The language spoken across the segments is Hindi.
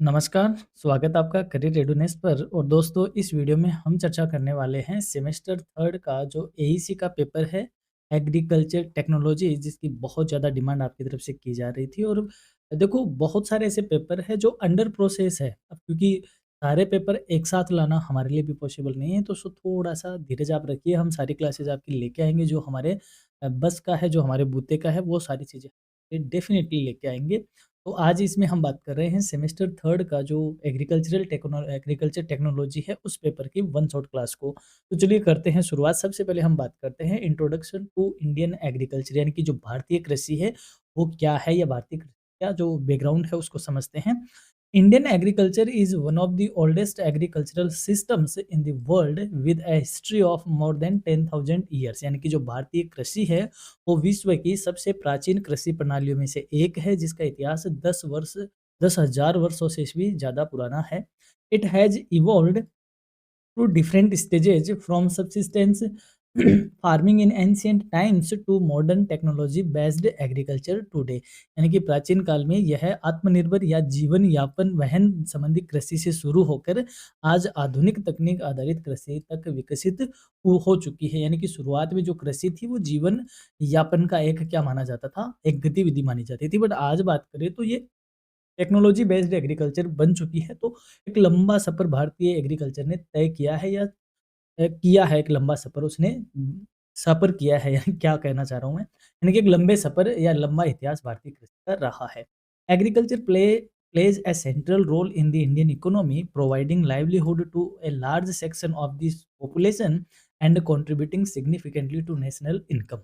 नमस्कार, स्वागत है आपका करियर रेडीनेस पर। और दोस्तों, इस वीडियो में हम चर्चा करने वाले हैं सेमेस्टर 3 का जो एईसी का पेपर है, एग्रीकल्चर टेक्नोलॉजी, जिसकी बहुत ज़्यादा डिमांड आपकी तरफ से की जा रही थी। और देखो, बहुत सारे ऐसे पेपर हैं जो अंडर प्रोसेस है। अब क्योंकि सारे पेपर एक साथ लाना हमारे लिए भी पॉसिबल नहीं है, तो थोड़ा-सा धीरज आप रखिए। हम सारी क्लासेस आपकी लेके आएँगे, जो हमारे बस का है, जो हमारे बूते का है, वो सारी चीज़ें डेफ़िनिटली लेके आएँगे। तो आज इसमें हम बात कर रहे हैं सेमेस्टर 3 का जो एग्रीकल्चर टेक्नोलॉजी है, उस पेपर की वन शॉट क्लास को। तो चलिए करते हैं शुरुआत। सबसे पहले हम बात करते हैं इंट्रोडक्शन टू इंडियन एग्रीकल्चर, यानी कि जो भारतीय कृषि है वो क्या है, या भारतीय कृषि का जो बैकग्राउंड है उसको समझते हैं। Indian agriculture is one of the oldest agricultural systems in the world with A history of more than 10,000 years, यानी कि जो भारतीय कृषि है वो विश्व की सबसे प्राचीन कृषि प्रणालियों में से एक है, जिसका इतिहास 10,000 वर्षों से भी ज़्यादा पुराना है। It has evolved through different stages from subsistence farming in ancient times to modern technology based agriculture today, यानी कि प्राचीन काल में यह आत्मनिर्भर या जीवन यापन वहन संबंधी कृषि से शुरू होकर आज आधुनिक तकनीक आधारित कृषि तक विकसित हो चुकी है। यानी कि शुरुआत में जो कृषि थी वो जीवन यापन का एक क्या माना जाता था, एक गतिविधि मानी जाती थी। बट आज बात करें तो ये टेक्नोलॉजी बेस्ड एग्रीकल्चर बन चुकी है। तो एक लंबा सफ़र भारतीय एग्रीकल्चर ने तय किया है, या किया है। एक लंबा सफ़र उसने सफ़र किया है, यानी क्या कहना चाह रहा हूँ मैं, यानी कि एक लंबे सफ़र या लंबा इतिहास भारतीय कृषि का रहा है। Agriculture plays a central role in the Indian economy, providing livelihood to a large section of this population and contributing significantly to national income.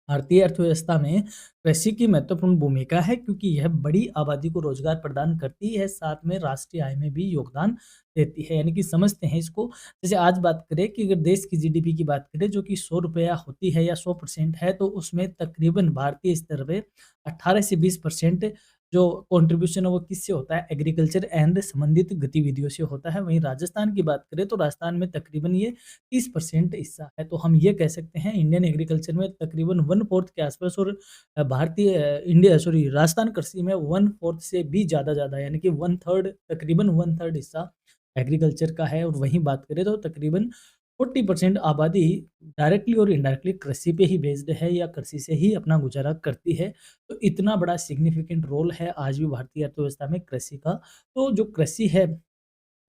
भारतीय अर्थव्यवस्था में कृषि की महत्वपूर्ण भूमिका है, क्योंकि यह बड़ी आबादी को रोजगार प्रदान करती है, साथ में राष्ट्रीय आय में भी योगदान देती है। यानी कि समझते हैं इसको। जैसे आज बात करें कि अगर देश की जीडीपी की बात करें, जो कि 100 रुपया होती है या 100% है, तो उसमें तकरीबन भारतीय स्तर पे 18 से 20% जो कंट्रीब्यूशन है वो किससे होता है, एग्रीकल्चर एंड संबंधित गतिविधियों से होता है। वहीं राजस्थान की बात करें तो राजस्थान में तकरीबन ये 30% हिस्सा है। तो हम ये कह सकते हैं इंडियन एग्रीकल्चर में तकरीबन 1/4 के आसपास, और भारतीय इंडिया सॉरी राजस्थान कृषि में 1/4 से भी ज़्यादा यानी कि 1/3, तकरीबन 1/3 हिस्सा एग्रीकल्चर का है। और वहीं बात करें तो तकरीबन 40% आबादी डायरेक्टली और इनडायरेक्टली कृषि पे ही बेस्ड है, या कृषि से ही अपना गुज़ारा करती है। तो इतना बड़ा सिग्निफिकेंट रोल है आज भी भारतीय अर्थव्यवस्था में कृषि का। तो जो कृषि है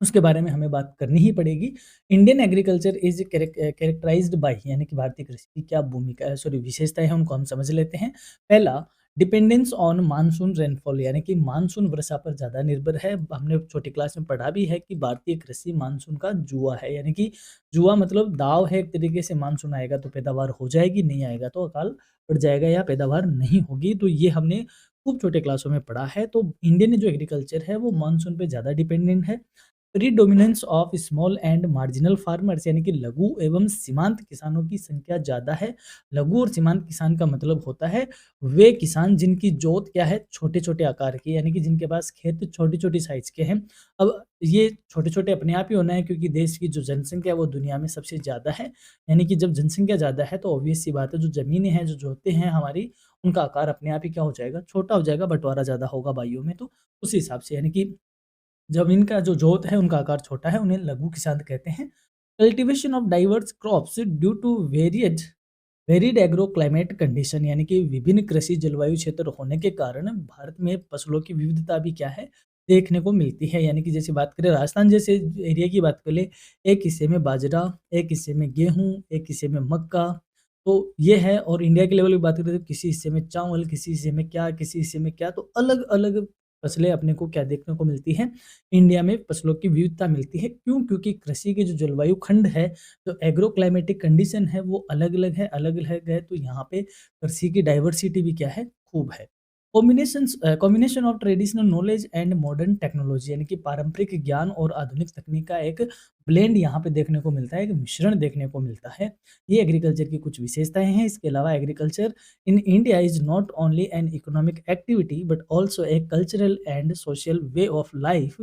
उसके बारे में हमें बात करनी ही पड़ेगी। Indian agriculture is characterised by, यानी कि भारतीय कृषि की क्या भूमिका है, सॉरी विशेषताएँ हैं, उनको हम समझ लेते हैं। पहला, डिपेंडेंस ऑन मानसून रेनफॉल, यानी कि मानसून वर्षा पर ज़्यादा निर्भर है। हमने छोटी क्लास में पढ़ा भी है कि भारतीय कृषि मानसून का जुआ है, यानी कि जुआ मतलब दाँव है एक तरीके से। मानसून आएगा तो पैदावार हो जाएगी, नहीं आएगा तो अकाल पड़ जाएगा या पैदावार नहीं होगी। तो ये हमने खूब छोटे क्लासों में पढ़ा है। तो इंडियन जो एग्रीकल्चर है वो मानसून पे ज़्यादा डिपेंडेंट है। Predominance of small and marginal farmers, यानी कि लघु एवं सीमांत किसानों की संख्या ज़्यादा है। लघु और सीमांत किसान का मतलब होता है वे किसान जिनकी जोत क्या है, छोटे-छोटे आकार की, यानी कि जिनके पास खेत छोटी-छोटी साइज़ के हैं। अब ये छोटे-छोटे अपने आप ही होना है, क्योंकि देश की जो जनसंख्या है वो दुनिया में सबसे ज़्यादा है। यानी कि जब जनसंख्या ज़्यादा है तो ऑब्वियस सी बात है, जो ज़मीनें हैं, जो जोतें हैं हमारी, उनका आकार अपने आप ही क्या हो जाएगा, छोटा हो जाएगा, बँटवारा ज़्यादा होगा भाइयों में। तो उस हिसाब से, यानी कि ज़मीन का जो जोत है उनका आकार छोटा है, उन्हें लघु किसान कहते हैं। Cultivation of diverse crops due to varied agro climate condition, यानी कि विभिन्न कृषि जलवायु क्षेत्र होने के कारण भारत में फसलों की विविधता भी क्या है, देखने को मिलती है। यानी कि जैसे बात करें राजस्थान जैसे एरिया की बात कर ले, एक हिस्से में बाजरा, एक हिस्से में गेहूँ, एक हिस्से में मक्का, तो ये है। और इंडिया के लेवल की बात करें तो किसी हिस्से में चावल, किसी हिस्से में क्या, किसी हिस्से में क्या, तो अलग-अलग फसलें अपने को क्या देखने को मिलती हैं, इंडिया में फसलों की विविधता मिलती है। क्यों? क्योंकि कृषि की जो जलवायु खंड है, जो एग्रो क्लाइमेटिक कंडीशन है वो अलग-अलग है, तो यहाँ पे कृषि की डाइवर्सिटी भी क्या है, खूब है। Combination of traditional knowledge and modern technology, यानी कि पारंपरिक ज्ञान और आधुनिक तकनीक का एक ब्लेंड यहाँ पे देखने को मिलता है, एक मिश्रण देखने को मिलता है। ये एग्रीकल्चर की कुछ विशेषताएँ हैं। इसके अलावा agriculture in India is not only an economic activity but also a cultural and social way of life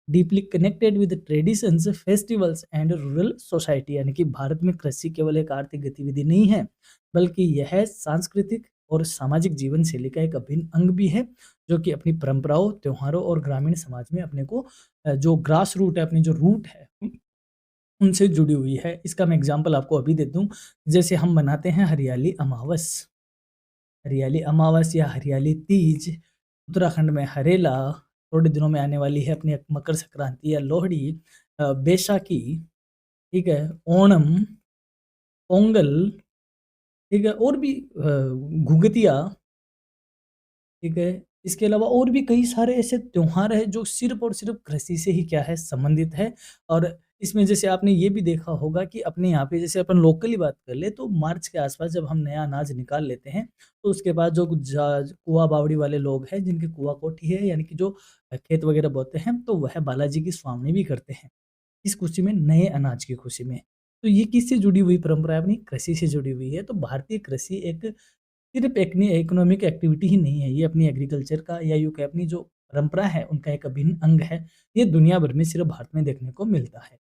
deeply connected with traditions, festivals and rural society, यानी कि भारत में कृषि केवल एक आर्थिक गतिविधि नहीं है, बल्कि यह सांस्कृतिक, और सामाजिक जीवन शैली का एक अभिन्न अंग भी है, जो कि अपनी परंपराओं, त्योहारों और ग्रामीण समाज में अपने को जो ग्रास रूट है, अपनी जो रूट है, उनसे जुड़ी हुई है। इसका मैं एग्ज़ाम्पल आपको अभी दे दूँ, जैसे हम मनाते हैं हरियाली अमावस या हरियाली तीज, उत्तराखंड में हरेला, थोड़े दिनों में आने वाली है अपनी मकर संक्रांति या लोहड़ी, बैसाखी, ठीक है? ओणम, पोंगल, ठीक है? और भी घुघतिया, ठीक है? इसके अलावा और भी कई सारे ऐसे त्योहार हैं जो सिर्फ़ और सिर्फ़ कृषि से ही क्या है संबंधित है। और इसमें जैसे आपने ये भी देखा होगा कि अपने यहाँ पे जैसे अपन लोकली बात कर लें तो मार्च के आस-पास जब हम नया अनाज निकाल लेते हैं, तो उसके बाद जो कुआँ-बावड़ी वाले लोग हैं जिनकी कुआँ-कोठी है, यानी कि जो खेत वग़ैरह बोते हैं, तो वह बालाजी की स्वामी भी करते हैं। किस खुशी में? नए अनाज की खुशी में। तो ये किससे जुड़ी हुई परंपरा है? अपनी कृषि से जुड़ी हुई है। तो भारतीय कृषि एक सिर्फ़ एकनी इकोनॉमिक एक्टिविटी ही नहीं है, ये अपनी एग्रीकल्चर का या यूँ कहें अपनी जो परंपरा है, उनका एक अभिन्न अंग है। ये दुनिया भर में सिर्फ़ भारत में देखने को मिलता है।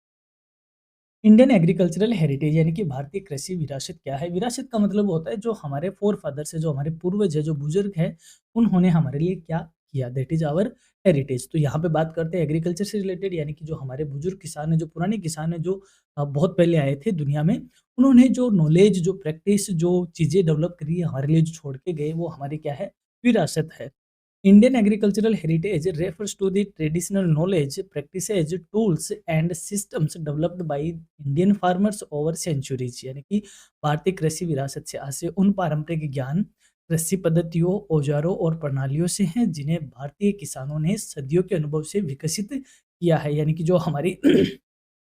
इंडियन एग्रीकल्चरल हेरिटेज यानी कि भारतीय कृषि विरासत क्या है? विरासत का मतलब होता है जो हमारे फ़ोरफ़ादर्स है, जो हमारे पूर्वज है, जो बुज़ुर्ग हैं, उन्होंने हमारे लिए क्या किया, दैट इज़ आवर हेरिटेज। तो यहाँ पे बात करते हैं एग्रीकल्चर से रिलेटेड, यानी कि जो हमारे बुज़ुर्ग किसान हैं, जो पुराने किसान हैं, जो बहुत पहले आए थे दुनिया में, उन्होंने जो नॉलेज, जो प्रैक्टिस, जो चीज़ें डेवलप करी है, हमारे लिए जो छोड़ के गए, वो हमारी क्या है, विरासत है। Indian agricultural heritage refers to the traditional knowledge, practices, tools and systems developed by Indian farmers over centuries। यानी कि भारतीय कृषि विरासत से आसे उन पारंपरिक ज्ञान, कृषि पद्धतियों, औजारों और प्रणालियों से हैं जिन्हें भारतीय किसानों ने सदियों के अनुभव से विकसित किया है। यानी कि जो हमारी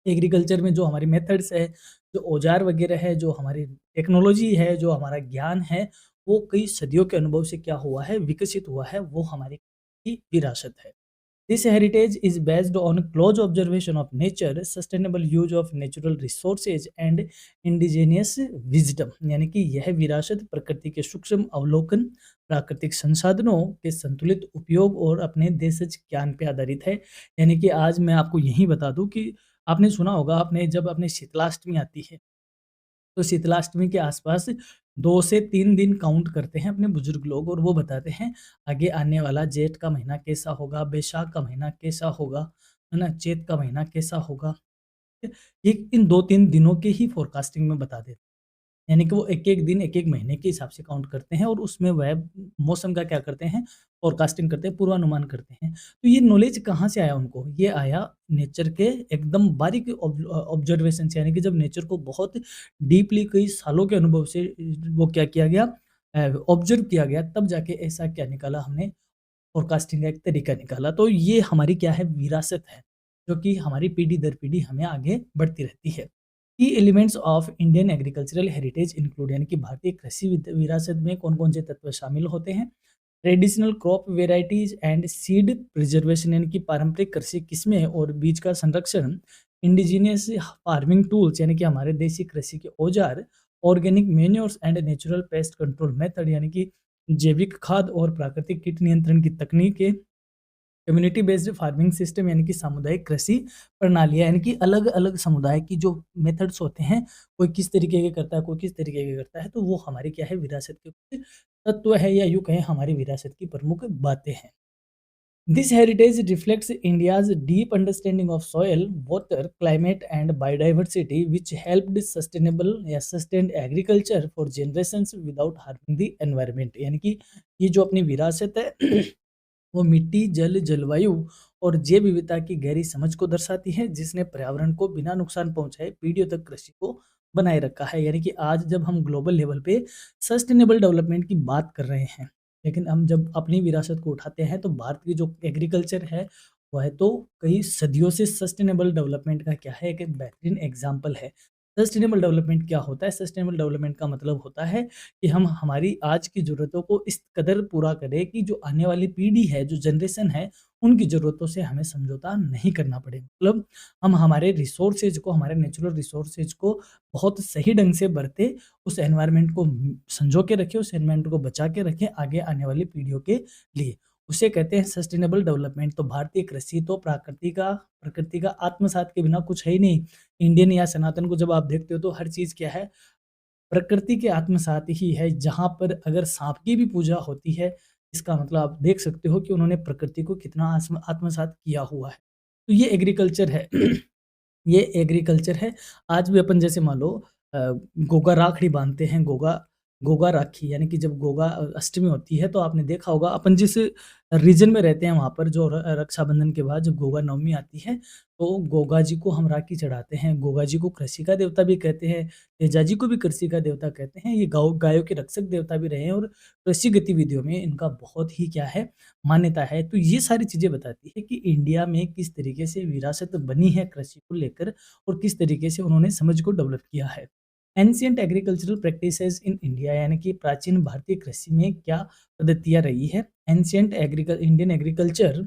एग्रीकल्चर में जो हमारी मेथड्स है, जो औज़ार वग़ैरह है, जो हमारी टेक्नोलॉजी है, जो हमारा ज्ञान है, वो कई सदियों के अनुभव से क्या हुआ है, विकसित हुआ है, वो हमारी की विरासत है। This heritage is based on close observation of nature, sustainable use of natural resources and indigenous wisdom। यानी कि यह विरासत प्रकृति के सूक्ष्म अवलोकन, प्राकृतिक संसाधनों के संतुलित उपयोग और अपने देशज ज्ञान पे आधारित है। यानी कि आज मैं आपको यही बता दूँ कि आपने सुना होगा, आपने जब अपने शीतलाष्टमी आती है, तो शीतलाष्टमी के आसपास 2 से 3 दिन काउंट करते हैं अपने बुजुर्ग लोग और वो बताते हैं आगे आने वाला जेठ का महीना कैसा होगा, बैसाख का महीना कैसा होगा, है ना? चैत का महीना कैसा होगा। ये इन 2-3 दिनों के ही फोरकास्टिंग में बता देते हैं। यानी कि वो एक-एक दिन, एक-एक महीने के हिसाब से काउंट करते हैं और उसमें वह मौसम का क्या करते हैं, फ़ोरकास्टिंग करते हैं, पूर्वानुमान करते हैं। तो ये नॉलेज कहाँ से आया उनको? ये आया नेचर के एकदम बारीक ऑब्जर्वेशन से, यानी कि जब नेचर को बहुत डीपली कई सालों के अनुभव से वो क्या किया गया, ऑब्ज़र्व किया गया, तब जाके ऐसा क्या निकाला हमने, फ़ोरकास्टिंग का एक तरीका निकाला। तो ये हमारी क्या है, विरासत है, जो कि हमारी पीढ़ी दर पीढ़ी हमें आगे बढ़ती रहती है। की elements of Indian agricultural heritage include, यानी कि भारतीय कृषि विरासत में कौन-कौन से तत्व शामिल होते हैं? Traditional crop varieties and seed preservation, यानी कि पारंपरिक कृषि किस्में और बीज का संरक्षण, इंडिजिनियस फार्मिंग टूल्स, यानी कि हमारे देसी कृषि के औजार, organic manures and natural pest control method, यानी कि जैविक खाद और प्राकृतिक कीट नियंत्रण की तकनीकें, कम्युनिटी बेस्ड फार्मिंग सिस्टम, यानी कि सामुदायिक कृषि प्रणालियाँ, यानी कि अलग-अलग समुदाय की जो मेथड्स होते हैं, कोई किस तरीके के करता है, कोई किस तरीके के करता है, तो वो हमारी क्या है, विरासत के कुछ तत्व है या यूँ कहें हमारी विरासत की प्रमुख बातें हैं। This heritage reflects India's deep understanding of soil, water, climate and biodiversity which helped sustainable या sustained agriculture for generations without harming the environment. यानी कि ये जो अपनी विरासत है वो मिट्टी, जल, जलवायु और जैव विविधता की गहरी समझ को दर्शाती है, जिसने पर्यावरण को बिना नुकसान पहुँचाए पीढ़ियों तक कृषि को बनाए रखा है। यानी कि आज जब हम ग्लोबल लेवल पे सस्टेनेबल डेवलपमेंट की बात कर रहे हैं, लेकिन हम जब अपनी विरासत को उठाते हैं, तो भारत की जो एग्रीकल्चर है, वह तो कई सदियों से सस्टेनेबल डेवलपमेंट का क्या है, एक बेहतरीन एग्ज़ाम्पल है। सस्टेनेबल डेवलपमेंट क्या होता है? सस्टेनेबल डेवलपमेंट का मतलब होता है कि हम हमारी आज की ज़रूरतों को इस कदर पूरा करें कि जो आने वाली पीढ़ी है, जो जनरेशन है, उनकी ज़रूरतों से हमें समझौता नहीं करना पड़े। मतलब हम हमारे रिसोर्सेज़ को, हमारे नेचुरल रिसोर्सेज़ को बहुत सही ढंग से बरतें, उस एनवायरनमेंट को संजो के रखें, उस एनवायरनमेंट को बचा के रखें आगे आने वाली पीढ़ियों के लिए। उसे कहते हैं सस्टेनेबल डेवलपमेंट। तो भारतीय कृषि तो प्रकृति का आत्मसात के बिना कुछ है ही नहीं। इंडियन या सनातन को जब आप देखते हो तो हर चीज़ क्या है, प्रकृति के आत्मसात ही है, जहाँ पर अगर साँप की भी पूजा होती है, इसका मतलब आप देख सकते हो कि उन्होंने प्रकृति को कितना आत्मसात किया हुआ है। तो ये एग्रीकल्चर है। ये एग्रीकल्चर है। आज भी अपन जैसे मान लो गोगा राखड़ी बाँधते हैं, गोगा गोगा राखी यानी कि जब गोगा अष्टमी होती है तो आपने देखा होगा अपन जिस रीजन में रहते हैं वहाँ पर जो रक्षाबंधन के बाद जब गोगा नवमी आती है, तो गोगा जी को हम राखी चढ़ाते हैं। गोगा जी को कृषि का देवता भी कहते हैं, तेजा जी को भी कृषि का देवता कहते हैं। ये गायों के रक्षक देवता भी रहे हैं और कृषि गतिविधियों में इनका बहुत ही क्या है, मान्यता है। तो ये सारी चीज़ें बताती है कि इंडिया में किस तरीके से विरासत बनी है कृषि को लेकर और किस तरीके से उन्होंने समझ को डेवलप किया है। Ancient agricultural practices in India यानी कि प्राचीन भारतीय कृषि में क्या पद्धतियाँ रही है। Ancient Indian agriculture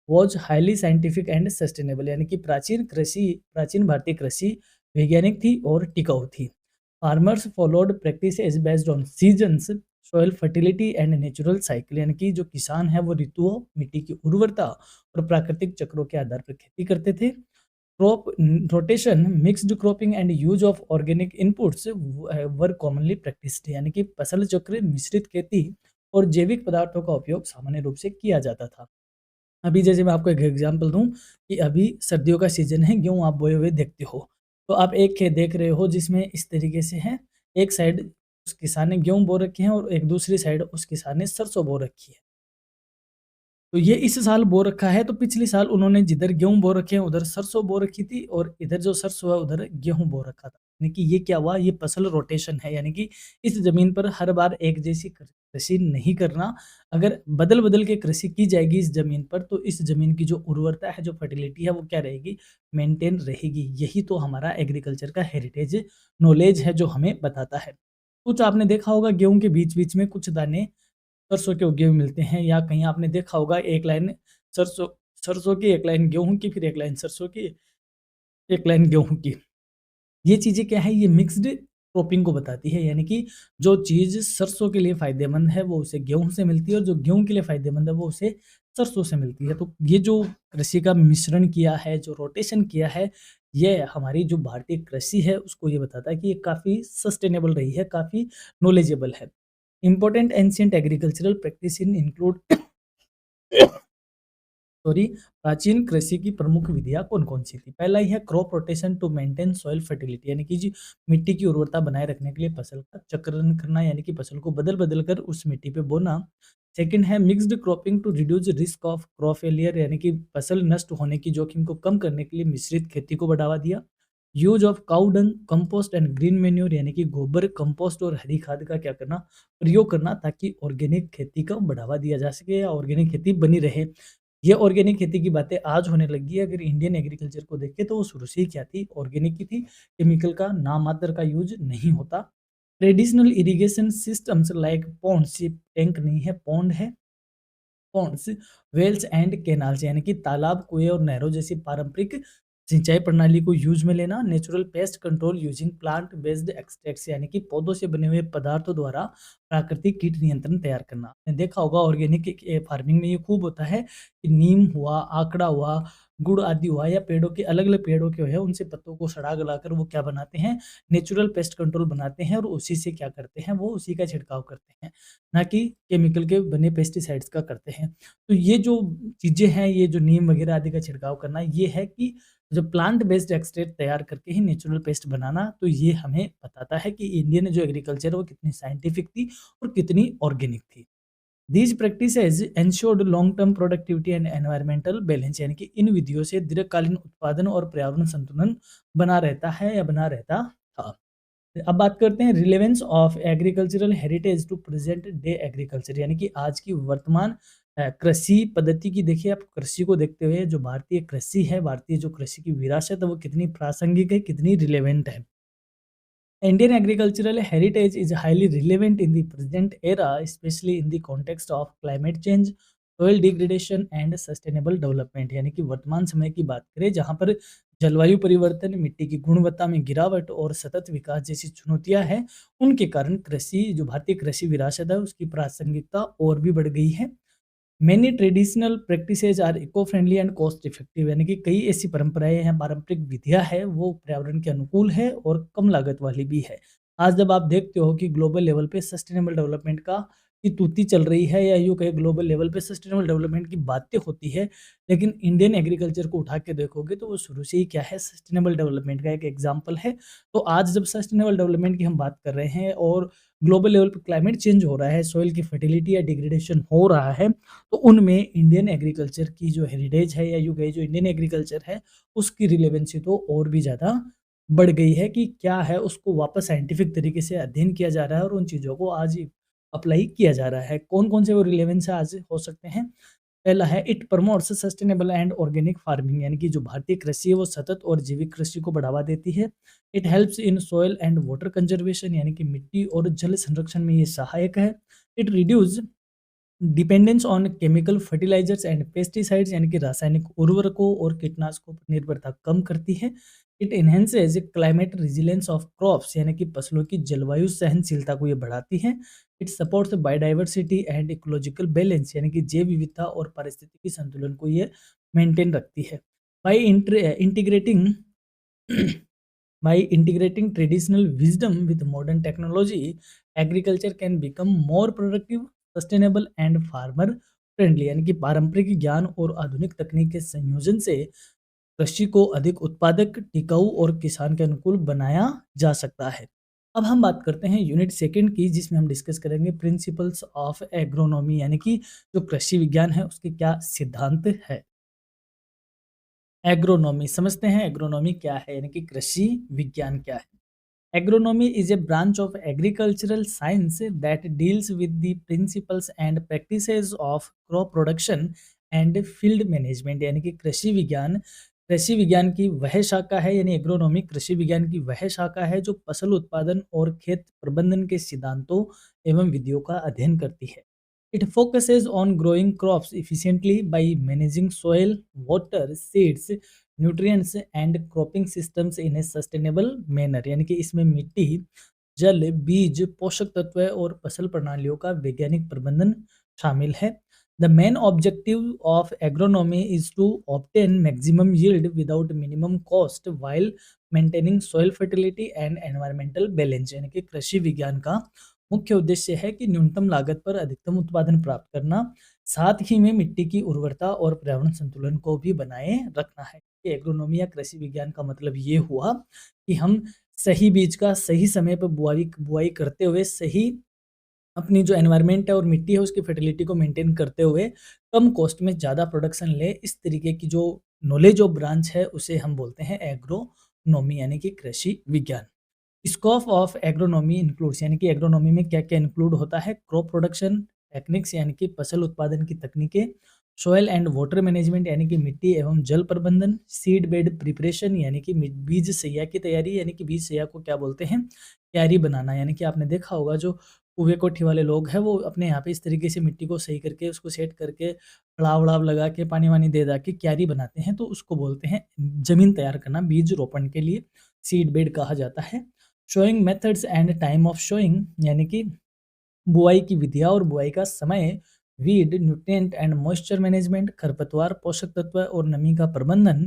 was highly scientific and sustainable यानी कि प्राचीन भारतीय कृषि वैज्ञानिक थी और टिकाऊ थी। Farmers followed practices based on seasons, soil fertility and natural cycle यानी कि जो किसान है वो ऋतुओं, मिट्टी की उर्वरता और प्राकृतिक चक्रों के आधार पर खेती करते थे। Crop rotation, mixed cropping and use of organic inputs were commonly practised यानी कि फसल चक्र, मिश्रित खेती और जैविक पदार्थों का उपयोग सामान्य रूप से किया जाता था। अभी जैसे मैं आपको एक एग्जांपल दूँ कि अभी सर्दियों का सीज़न है, गेहूँ आप बोए हुए देखते हो। तो आप एक खेत देख रहे हो जिसमें इस तरीके से है, एक साइड उस किसान ने गेहूँ बो रखे हैं और एक दूसरी साइड उस किसान ने सरसों बो रखी है। तो ये इस साल बो रखा है, तो पिछले साल उन्होंने जिधर गेहूँ बो रखे हैं, उधर सरसों बो रखी थी और इधर जो सरसों है, उधर गेहूँ बो रखा था। यानी कि ये क्या हुआ, ये फसल रोटेशन है, यानी कि इस ज़मीन पर हर बार एक जैसी कृषि नहीं करना। अगर बदल-बदल के कृषि की जाएगी इस ज़मीन पर, तो इस ज़मीन की जो उर्वरता है, जो फर्टिलिटी है, वो क्या रहेगी, मेंटेन रहेगी। यही तो हमारा एग्रीकल्चर का हेरिटेज नॉलेज है, जो हमें बताता है। कुछ आपने देखा होगा गेहूँ के बीच-बीच में कुछ दाने सरसों के उगे हुए मिलते हैं या कहीं आपने देखा होगा एक लाइन सरसों सरसों की, एक लाइन गेहूँ की, फिर एक लाइन सरसों की, एक लाइन गेहूँ की। ये चीज़ें क्या है, ये मिक्स्ड क्रॉपिंग को बताती है, यानी कि जो चीज़ सरसों के लिए फ़ायदेमंद है वो उसे गेहूँ से मिलती है और जो गेहूँ के लिए फ़ायदेमंद है वो उसे सरसों से मिलती है। तो ये जो कृषि का मिश्रण किया है, जो रोटेशन किया है, ये हमारी जो भारतीय कृषि है उसको ये बताता है कि ये काफ़ी सस्टेनेबल रही है, काफ़ी नॉलेजेबल है। Important ancient agricultural practice in include sorry, प्राचीन कृषि की प्रमुख विधियाँ कौन-कौन सी थी? पहला ही है crop rotation to maintain soil fertility यानी कि जी मिट्टी की उर्वरता बनाए रखने के लिए फसल का चक्रण करना यानी कि फसल को बदल-बदल कर उस मिट्टी पे बोना। सेकंड है mixed cropping to reduce risk of crop failure यानी कि फसल नष्ट होने की जोखिम को कम करने के लिए मिश्रित खेती को बढ़ावा दिया। Use of cow dung, compost and green manure यानी कि गोबर, कंपोस्ट और हरी खाद का क्या करना, प्रयोग करना ताकि ऑर्गेनिक खेती को बढ़ावा दिया जा सके या ऑर्गेनिक खेती बनी रहे। ये ऑर्गेनिक खेती की बातें आज होने लगी है। अगर इंडियन एग्रीकल्चर को देखें तो वो शुरू से ही क्या थी, ऑर्गेनिक की थी। केमिकल का नाम मात्र का यूज़ नहीं होता। Traditional irrigation systems like ponds, ये टैंक नहीं है, पॉन्ड है। पॉन्ड्स, वेल्स एंड कैनाल्स यानी कि तालाब, कुएँ और नहरों जैसी पारंपरिक सिंचाई प्रणाली को यूज़ में लेना। Natural pest control using plant based extracts यानी कि पौधों से बने हुए पदार्थों द्वारा प्राकृतिक कीट नियंत्रण तैयार करना। आपने देखा होगा ऑर्गेनिक फार्मिंग में ये खूब होता है कि नीम हुआ, आंकड़ा हुआ, गुड़ आदि हुआ या पेड़ों के अलग-अलग पेड़ों के है उनसे पत्तों को सड़ा गलाकर वो क्या बनाते हैं, नेचुरल पेस्ट कंट्रोल बनाते हैं और उसी से क्या करते हैं, वो उसी का छिड़काव करते हैं। ना कि केमिकल के बने पेस्टिसाइड्स का करते हैं। तो ये जो चीज़ें हैं, ये जो नीम वगैरह आदि का छिड़काव करना, ये है कि जो प्लांट बेस्ड एक्सट्रैक्ट तैयार करके ही नेचुरल पेस्ट बनाना, तो ये हमें बताता है कि इंडियन जो एग्रीकल्चर है वो कितनी साइंटिफिक थी और कितनी ऑर्गेनिक थी। These practices ensured long term productivity and environmental balance यानी कि इन विधियों से दीर्घकालीन उत्पादन और पर्यावरण संतुलन बना रहता है या बना रहता था। अब बात करते हैं relevance of agricultural heritage to present day agriculture यानी कि आज की वर्तमान कृषि पद्धति की। देखिए आप कृषि को देखते हुए जो भारतीय कृषि है, भारतीय जो कृषि की विरासत है वो कितनी प्रासंगिक है, कितनी रिलेवेंट है। Indian agricultural heritage is highly relevant in the present era, especially in the context of climate change, soil degradation and sustainable development। यानी कि वर्तमान समय की बात करें जहाँ पर जलवायु परिवर्तन, मिट्टी की गुणवत्ता में गिरावट और सतत विकास जैसी चुनौतियां हैं, उनके कारण कृषि जो भारतीय कृषि विरासत है उसकी प्रासंगिकता और भी बढ़ गई है। Many traditional practices are eco friendly and cost effective यानी कि कई ऐसी परंपराएं हैं, पारंपरिक विधियां हैं, वो पर्यावरण के अनुकूल है और कम लागत वाली भी है। आज जब आप देखते हो कि ग्लोबल लेवल पे सस्टेनेबल डेवलपमेंट का की तूती चल रही है, या यूँ कहें ग्लोबल लेवल पे सस्टेनेबल डेवलपमेंट की बातें होती है, लेकिन इंडियन एग्रीकल्चर को उठा के देखोगे तो वो शुरू से ही क्या है, सस्टेनेबल डेवलपमेंट का एक एग्जाम्पल है। तो आज जब सस्टेनेबल डेवलपमेंट की हम बात कर रहे हैं और ग्लोबल लेवल पे क्लाइमेट चेंज हो रहा है, सॉइल की फर्टिलिटी या डिग्रेडेशन हो रहा है, तो उनमें इंडियन एग्रीकल्चर की जो हेरिटेज है, या यूँ कहें जो इंडियन एग्रीकल्चर है, उसकी रिलेवेंसी तो और भी ज़्यादा बढ़ गई है कि क्या है, उसको वापस साइंटिफिक तरीके से अध्ययन किया जा रहा है और उन चीज़ों को आज अप्लाई किया जा रहा है। कौन-कौन से वो रिलेवेंस आज हो सकते हैं? पहला है, it promotes sustainable and organic farming, यानी कि जो भारतीय कृषि है वो सतत और जैविक कृषि को बढ़ावा देती है। It helps in soil and water conservation, यानी कि मिट्टी और जल संरक्षण में ये सहायक है। It reduce dependence on chemical fertilisers and pesticides, यानी कि रासायनिक उर्वरकों और कीटनाशकों पर निर्भरता कम करती है। It enhances climate resilience of crops, यानी कि फसलों की जलवायु सहनशीलता को ये बढ़ाती है। It supports biodiversity and ecological balance, यानी कि जैव विविधता और पारिस्थितिकी संतुलन को ये मेंटेन रखती है। By integrating By integrating traditional wisdom with modern technology, agriculture can become more productive, sustainable and farmer friendly, यानी कि पारंपरिक ज्ञान और आधुनिक तकनीक के संयोजन से कृषि को अधिक उत्पादक, टिकाऊ और किसान के अनुकूल बनाया जा सकता है। अब हम बात करते हैं यूनिट सेकंड की, जिसमें हम डिस्कस करेंगे प्रिंसिपल्स ऑफ एग्रोनॉमी, यानी कि जो कृषि विज्ञान है उसके क्या सिद्धांत है। एग्रोनॉमी समझते हैं, एग्रोनॉमी क्या है, यानी कि कृषि विज्ञान क्या है। Agronomy is a branch of agricultural science that deals with the principles and practices of crop production and field management, यानी कि कृषि विज्ञान की वह शाखा है, यानी एग्रोनॉमी कृषि विज्ञान की वह शाखा है जो फसल उत्पादन और खेत प्रबंधन के सिद्धांतों एवं विधियों का अध्ययन करती है। It focuses on growing crops efficiently by managing soil, water, seeds, nutrients and cropping systems in A sustainable manner, यानी कि इसमें मिट्टी, जल, बीज, पोषक तत्व और फसल प्रणालियों का वैज्ञानिक प्रबंधन शामिल है। The main objective of agronomy is to obtain maximum yield without minimum cost while maintaining soil fertility and environmental balance, यानी कि कृषि विज्ञान का मुख्य उद्देश्य है कि न्यूनतम लागत पर अधिकतम उत्पादन प्राप्त करना, साथ ही में मिट्टी की उर्वरता और पर्यावरण संतुलन को भी बनाए रखना है। कि एग्रोनॉमी या कृषि विज्ञान का मतलब ये हुआ कि हम सही बीज का सही समय पर बुआई बुआई करते हुए, सही अपनी जो एनवायरनमेंट है और मिट्टी है उसकी फर्टिलिटी को मेंटेन करते हुए कम कॉस्ट में ज़्यादा प्रोडक्शन ले, इस तरीके की जो नॉलेज ऑफ ब्रांच है उसे हम बोलते हैं एग्रोनॉमी, यानी कि कृषि विज्ञान। स्कोप ऑफ एग्रोनॉमी इंक्लूड्स, यानी कि एग्रोनॉमी में क्या क्या इंक्लूड होता है। क्रॉप प्रोडक्शन टेक्निक्स, यानी कि फसल उत्पादन की तकनीकें। सॉइल एंड वाटर मैनेजमेंट, यानी कि मिट्टी एवं जल प्रबंधन। सीड बेड प्रिपरेशन, यानी कि बीज सैया की तैयारी, यानी कि बीज सैया को क्या बोलते हैं, क्यारी बनाना, यानी कि आपने देखा होगा जो कुएं कोठी वाले लोग हैं वो अपने यहाँ पे इस तरीके से मिट्टी को सही करके उसको सेट करके पड़ाव वड़ाव लगा के पानी वानी दे दा के क्यारी बनाते हैं, तो उसको बोलते हैं जमीन तैयार करना, बीज रोपण के लिए सीड बेड कहा जाता है। Showing methods and time of showing, यानी कि बुआई की विधियाँ और बुआई का समय। Weed, nutrient and moisture management, खरपतवार, पोषक तत्व और नमी का प्रबंधन।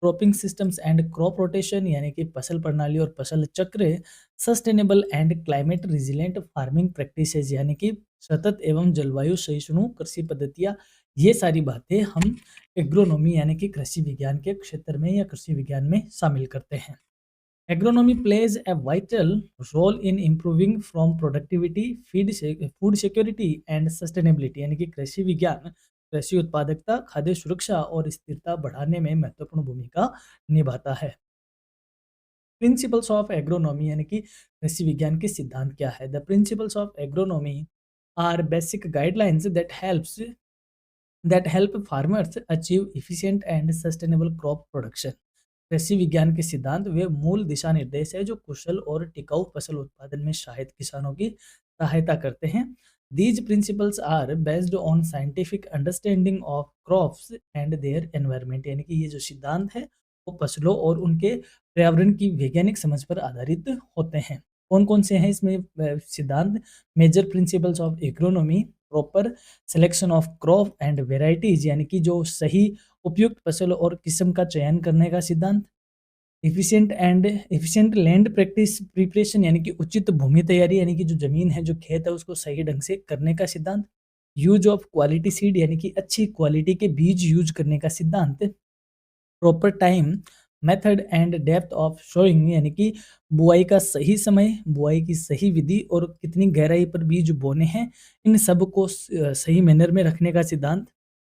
Cropping systems and crop rotation, यानी कि फसल प्रणाली और फसल चक्र। Sustainable and climate resilient farming practices, यानी कि सतत एवं जलवायु सहिष्णु कृषि पद्धतियाँ। ये सारी बातें हम एग्रोनॉमी यानी कि कृषि विज्ञान के क्षेत्र में या कृषि विज्ञान में शामिल करते हैं। Agronomy plays a vital role in improving from productivity, food security and sustainability, यानी कि कृषि विज्ञान कृषि उत्पादकता, खाद्य सुरक्षा और स्थिरता बढ़ाने में महत्वपूर्ण भूमिका निभाता है। प्रिंसिपल्स ऑफ एग्रोनॉमी, यानी कि कृषि विज्ञान के सिद्धांत क्या है। The principles of agronomy are basic guidelines that help farmers achieve efficient and sustainable crop production। कृषि विज्ञान के सिद्धांत वे मूल दिशा निर्देश है जो कुशल और टिकाऊ फसल उत्पादन में सहायक किसानों की सहायता करते हैं। These principles are based on scientific understanding of crops and their environment, यानी कि ये जो सिद्धांत है वो फसलों और उनके पर्यावरण की वैज्ञानिक समझ पर आधारित होते हैं। कौन कौन से हैं इसमें सिद्धांत। Major principles of economy, proper selection of crop and varieties, यानी कि जो सही उपयुक्त फसल और किस्म का चयन करने का सिद्धांत। एफिशिएंट लैंड प्रैक्टिस प्रिपरेशन यानी कि उचित भूमि तैयारी यानी कि जो ज़मीन है, जो खेत है उसको सही ढंग से करने का सिद्धांत। यूज़ ऑफ क्वालिटी सीड यानी कि अच्छी क्वालिटी के बीज यूज़ करने का सिद्धांत। Proper time, method and depth of sowing यानी कि बुआई का सही समय, बुआई की सही विधि और कितनी गहराई पर बीज बोने हैं, इन सब को सही मैनर में रखने का सिद्धांत।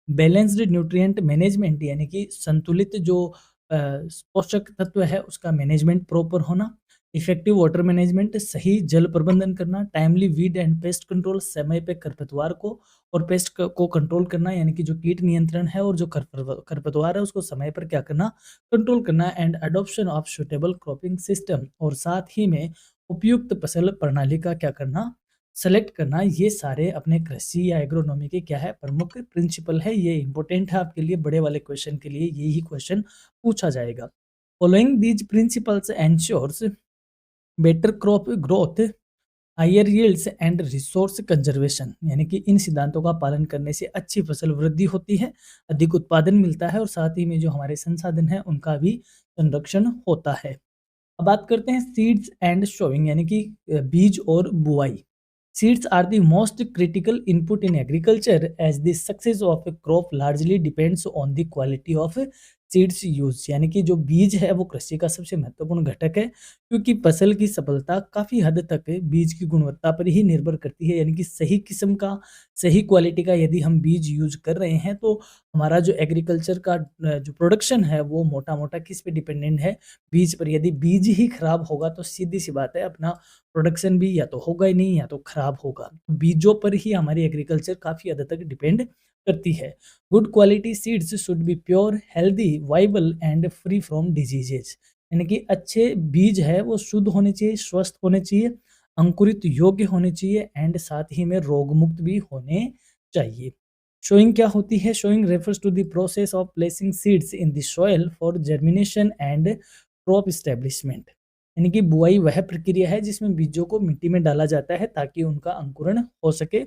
बैलेंस्ड न्यूट्रिएंट मैनेजमेंट यानी कि संतुलित जो पोषक तत्व है उसका मैनेजमेंट प्रॉपर होना। इफेक्टिव वाटर मैनेजमेंट, सही जल प्रबंधन करना। Timely weed and pest control, समय पे खरपतवार को और पेस्ट को कंट्रोल करना यानी कि जो कीट नियंत्रण है और जो खरपतवार है उसको समय पर क्या करना, कंट्रोल करना। And adoption of suitable cropping system, और साथ ही में उपयुक्त फसल प्रणाली का क्या करना, सेलेक्ट करना। ये सारे अपने कृषि या एग्रोनॉमी के क्या है, प्रमुख प्रिंसिपल है। ये इंपॉर्टेंट है आपके लिए, बड़े वाले क्वेश्चन के लिए यही क्वेश्चन पूछा जाएगा। Following these principles ensures better crop growth, higher yields and resource conservation यानी कि इन सिद्धांतों का पालन करने से अच्छी फसल वृद्धि होती है, अधिक उत्पादन मिलता है और साथ ही में जो हमारे संसाधन हैं उनका भी संरक्षण होता है। अब बात करते हैं सीड्स एंड सोइंग यानी कि बीज और बुआई। Seeds are the most critical input in agriculture as the success of a crop largely depends on the quality of seeds use यानी कि जो बीज है वो कृषि का सबसे महत्वपूर्ण घटक है, क्योंकि फसल की सफलता काफ़ी हद तक बीज की गुणवत्ता पर ही निर्भर करती है। यानी कि सही किस्म का, सही क्वालिटी का यदि हम बीज यूज कर रहे हैं तो हमारा जो एग्रीकल्चर का जो प्रोडक्शन है वो मोटा मोटा किस पे डिपेंडेंट है, बीज पर। यदि बीज ही खराब होगा तो सीधी सी बात है अपना प्रोडक्शन भी या तो होगा ही नहीं या तो खराब होगा। बीजों पर ही हमारी एग्रीकल्चर काफ़ी हद तक डिपेंड करती है। Good quality seeds should be pure, healthy, viable and free from diseases यानी कि अच्छे बीज है वो शुद्ध होने चाहिए, स्वस्थ होने चाहिए, अंकुरित योग्य होने चाहिए एंड साथ ही में रोग मुक्त भी होने चाहिए। शोइंग क्या होती है? Sowing refers to the process of placing seeds in the soil for germination and crop establishment यानी कि बुआई वह प्रक्रिया है जिसमें बीजों को मिट्टी में डाला जाता है ताकि उनका अंकुरण हो सके।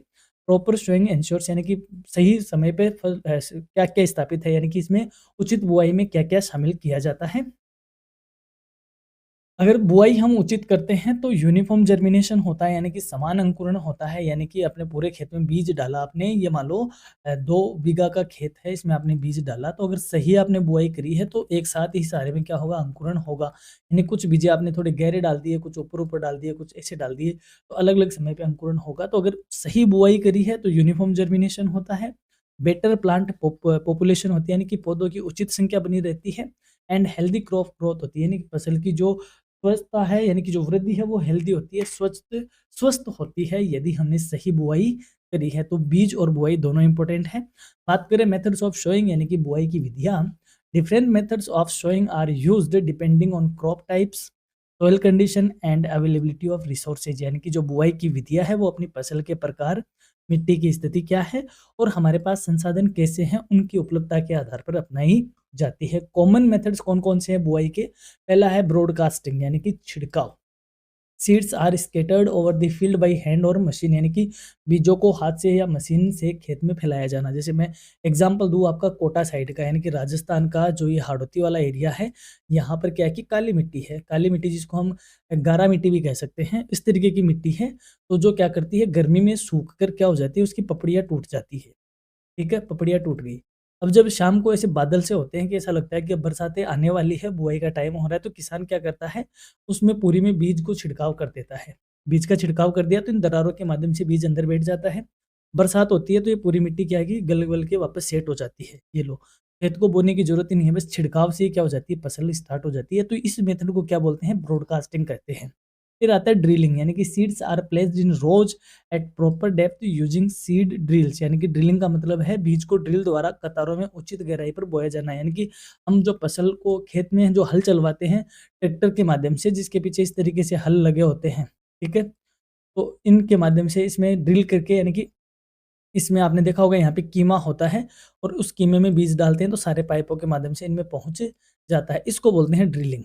प्रॉपर सोइंग इंश्योर्स यानी कि सही समय पे क्या क्या स्थापित है, यानी कि इसमें उचित बुआई में क्या क्या शामिल किया जाता है। अगर बुआई हम उचित करते हैं तो यूनिफॉर्म जर्मिनेशन होता है यानी कि समान अंकुरण होता है। यानी कि अपने पूरे खेत में बीज डाला आपने, ये मान लो 2 बीघा का खेत है, इसमें आपने बीज डाला, तो अगर सही आपने बुआई करी है तो एक साथ ही सारे में क्या होगा, अंकुरण होगा। यानी कुछ बीजे आपने थोड़े गहरे डाल दिए, कुछ ऊपर ऊपर डाल दिए, कुछ ऐसे डाल दिए, तो अलग अलग समय पे अंकुरण होगा। तो अगर सही बुआई करी है तो यूनिफॉर्म जर्मिनेशन होता है। बेटर प्लांट पॉपुलेशन होती है यानी कि पौधों की उचित संख्या बनी रहती है। एंड हेल्दी क्रॉप ग्रोथ होती है यानी कि फसल की जो स्वस्थता है, यानी कि जो वृद्धि है वो हेल्दी होती है, स्वस्थ स्वस्थ होती है यदि हमने सही बुआई करी है। तो बीज और बुआई दोनों इंपॉर्टेंट है। बात करें मेथड्स ऑफ शोइंग यानी कि बुआई की विधियां। Different methods of showing are used depending on crop types, soil condition and availability of resources यानी कि जो बुआई की विधियां है वो अपनी फसल के प्रकार, मिट्टी की स्थिति क्या है और हमारे पास संसाधन कैसे हैं उनकी उपलब्धता के आधार पर अपनाई जाती है। कॉमन मेथड्स कौन कौन से हैं बुआई के? पहला है ब्रॉडकास्टिंग यानी कि छिड़काव। Seeds are scattered over the field by hand और मशीन यानी कि बीजों को हाथ से या मशीन से खेत में फैलाया जाना। जैसे मैं एग्जांपल दूं आपका कोटा साइड का, यानी कि राजस्थान का जो ये हाड़ौती वाला एरिया है, यहाँ पर क्या है कि काली मिट्टी है, काली मिट्टी जिसको हम गारा मिट्टी भी कह सकते हैं, इस तरीके की मिट्टी है। तो जो क्या करती है, गर्मी में सूख कर क्या हो जाती है, उसकी पपड़ियाँ टूट जाती है। ठीक है, पपड़ियाँ टूट गई। अब जब शाम को ऐसे बादल से होते हैं कि ऐसा लगता है कि अब बरसातें आने वाली है, बुआई का टाइम हो रहा है, तो किसान क्या करता है, उसमें पूरी में बीज को छिड़काव कर देता है। बीज का छिड़काव कर दिया तो इन दरारों के माध्यम से बीज अंदर बैठ जाता है। बरसात होती है तो ये पूरी मिट्टी क्या है कि गल-गल के वापस सेट हो जाती है। ये लो, खेत को बोने की ज़रूरत ही नहीं है, बस छिड़काव से ही क्या हो जाती है, फसल स्टार्ट हो जाती है। तो इस मेथड को क्या बोलते हैं, ब्रॉडकास्टिंग कहते हैं। फिर आता है ड्रिलिंग यानी कि seeds are placed in rows at proper depth using seed drills यानी कि ड्रिलिंग का मतलब है बीज को ड्रिल द्वारा कतारों में उचित गहराई पर बोया जाना। यानी कि हम जो फसल को खेत में जो हल चलवाते हैं ट्रैक्टर के माध्यम से, जिसके पीछे इस तरीके से हल लगे होते हैं, ठीक है, तो इनके माध्यम से इसमें ड्रिल करके, यानी कि इसमें आपने देखा होगा यहाँ पे कीमा होता है और उस कीमे में बीज डालते हैं तो सारे पाइपों के माध्यम से इनमें पहुंच जाता है। इसको बोलते हैं ड्रिलिंग,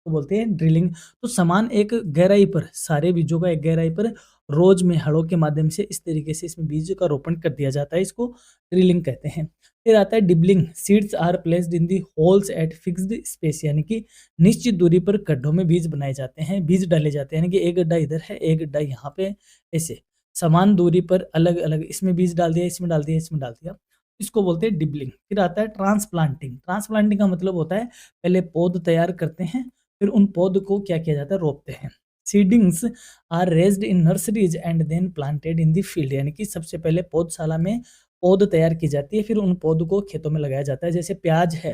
तो बोलते हैं ड्रिलिंग। तो समान एक गहराई पर, सारे बीजों का एक गहराई पर रोज में हड़ों के माध्यम से इस तरीके से इसमें बीज का रोपण कर दिया जाता है, इसको ड्रिलिंग कहते हैं। फिर आता है dibbling, seeds are placed in the holes at fixed space, यानी कि निश्चित दूरी पर गड्ढों में बीज बनाए जाते हैं, बीज डाले जाते हैं, यानी कि एक गड्ढा इधर है, एक गड्ढा यहाँ पे, ऐसे समान दूरी पर अलग अलग इसमें बीज डाल दिया, इसमें डाल दिया, इसमें डाल दिया, इसको बोलते हैं डिबलिंग। फिर आता है ट्रांसप्लांटिंग। ट्रांसप्लांटिंग का मतलब होता है पहले पौध तैयार करते हैं, फिर उन पौध को क्या किया जाता है, रोपते हैं। Seedlings are raised in nurseries and then planted in the field, यानी कि सबसे पहले पौधशाला में पौध तैयार की जाती है, फिर उन पौध को खेतों में लगाया जाता है। जैसे प्याज है,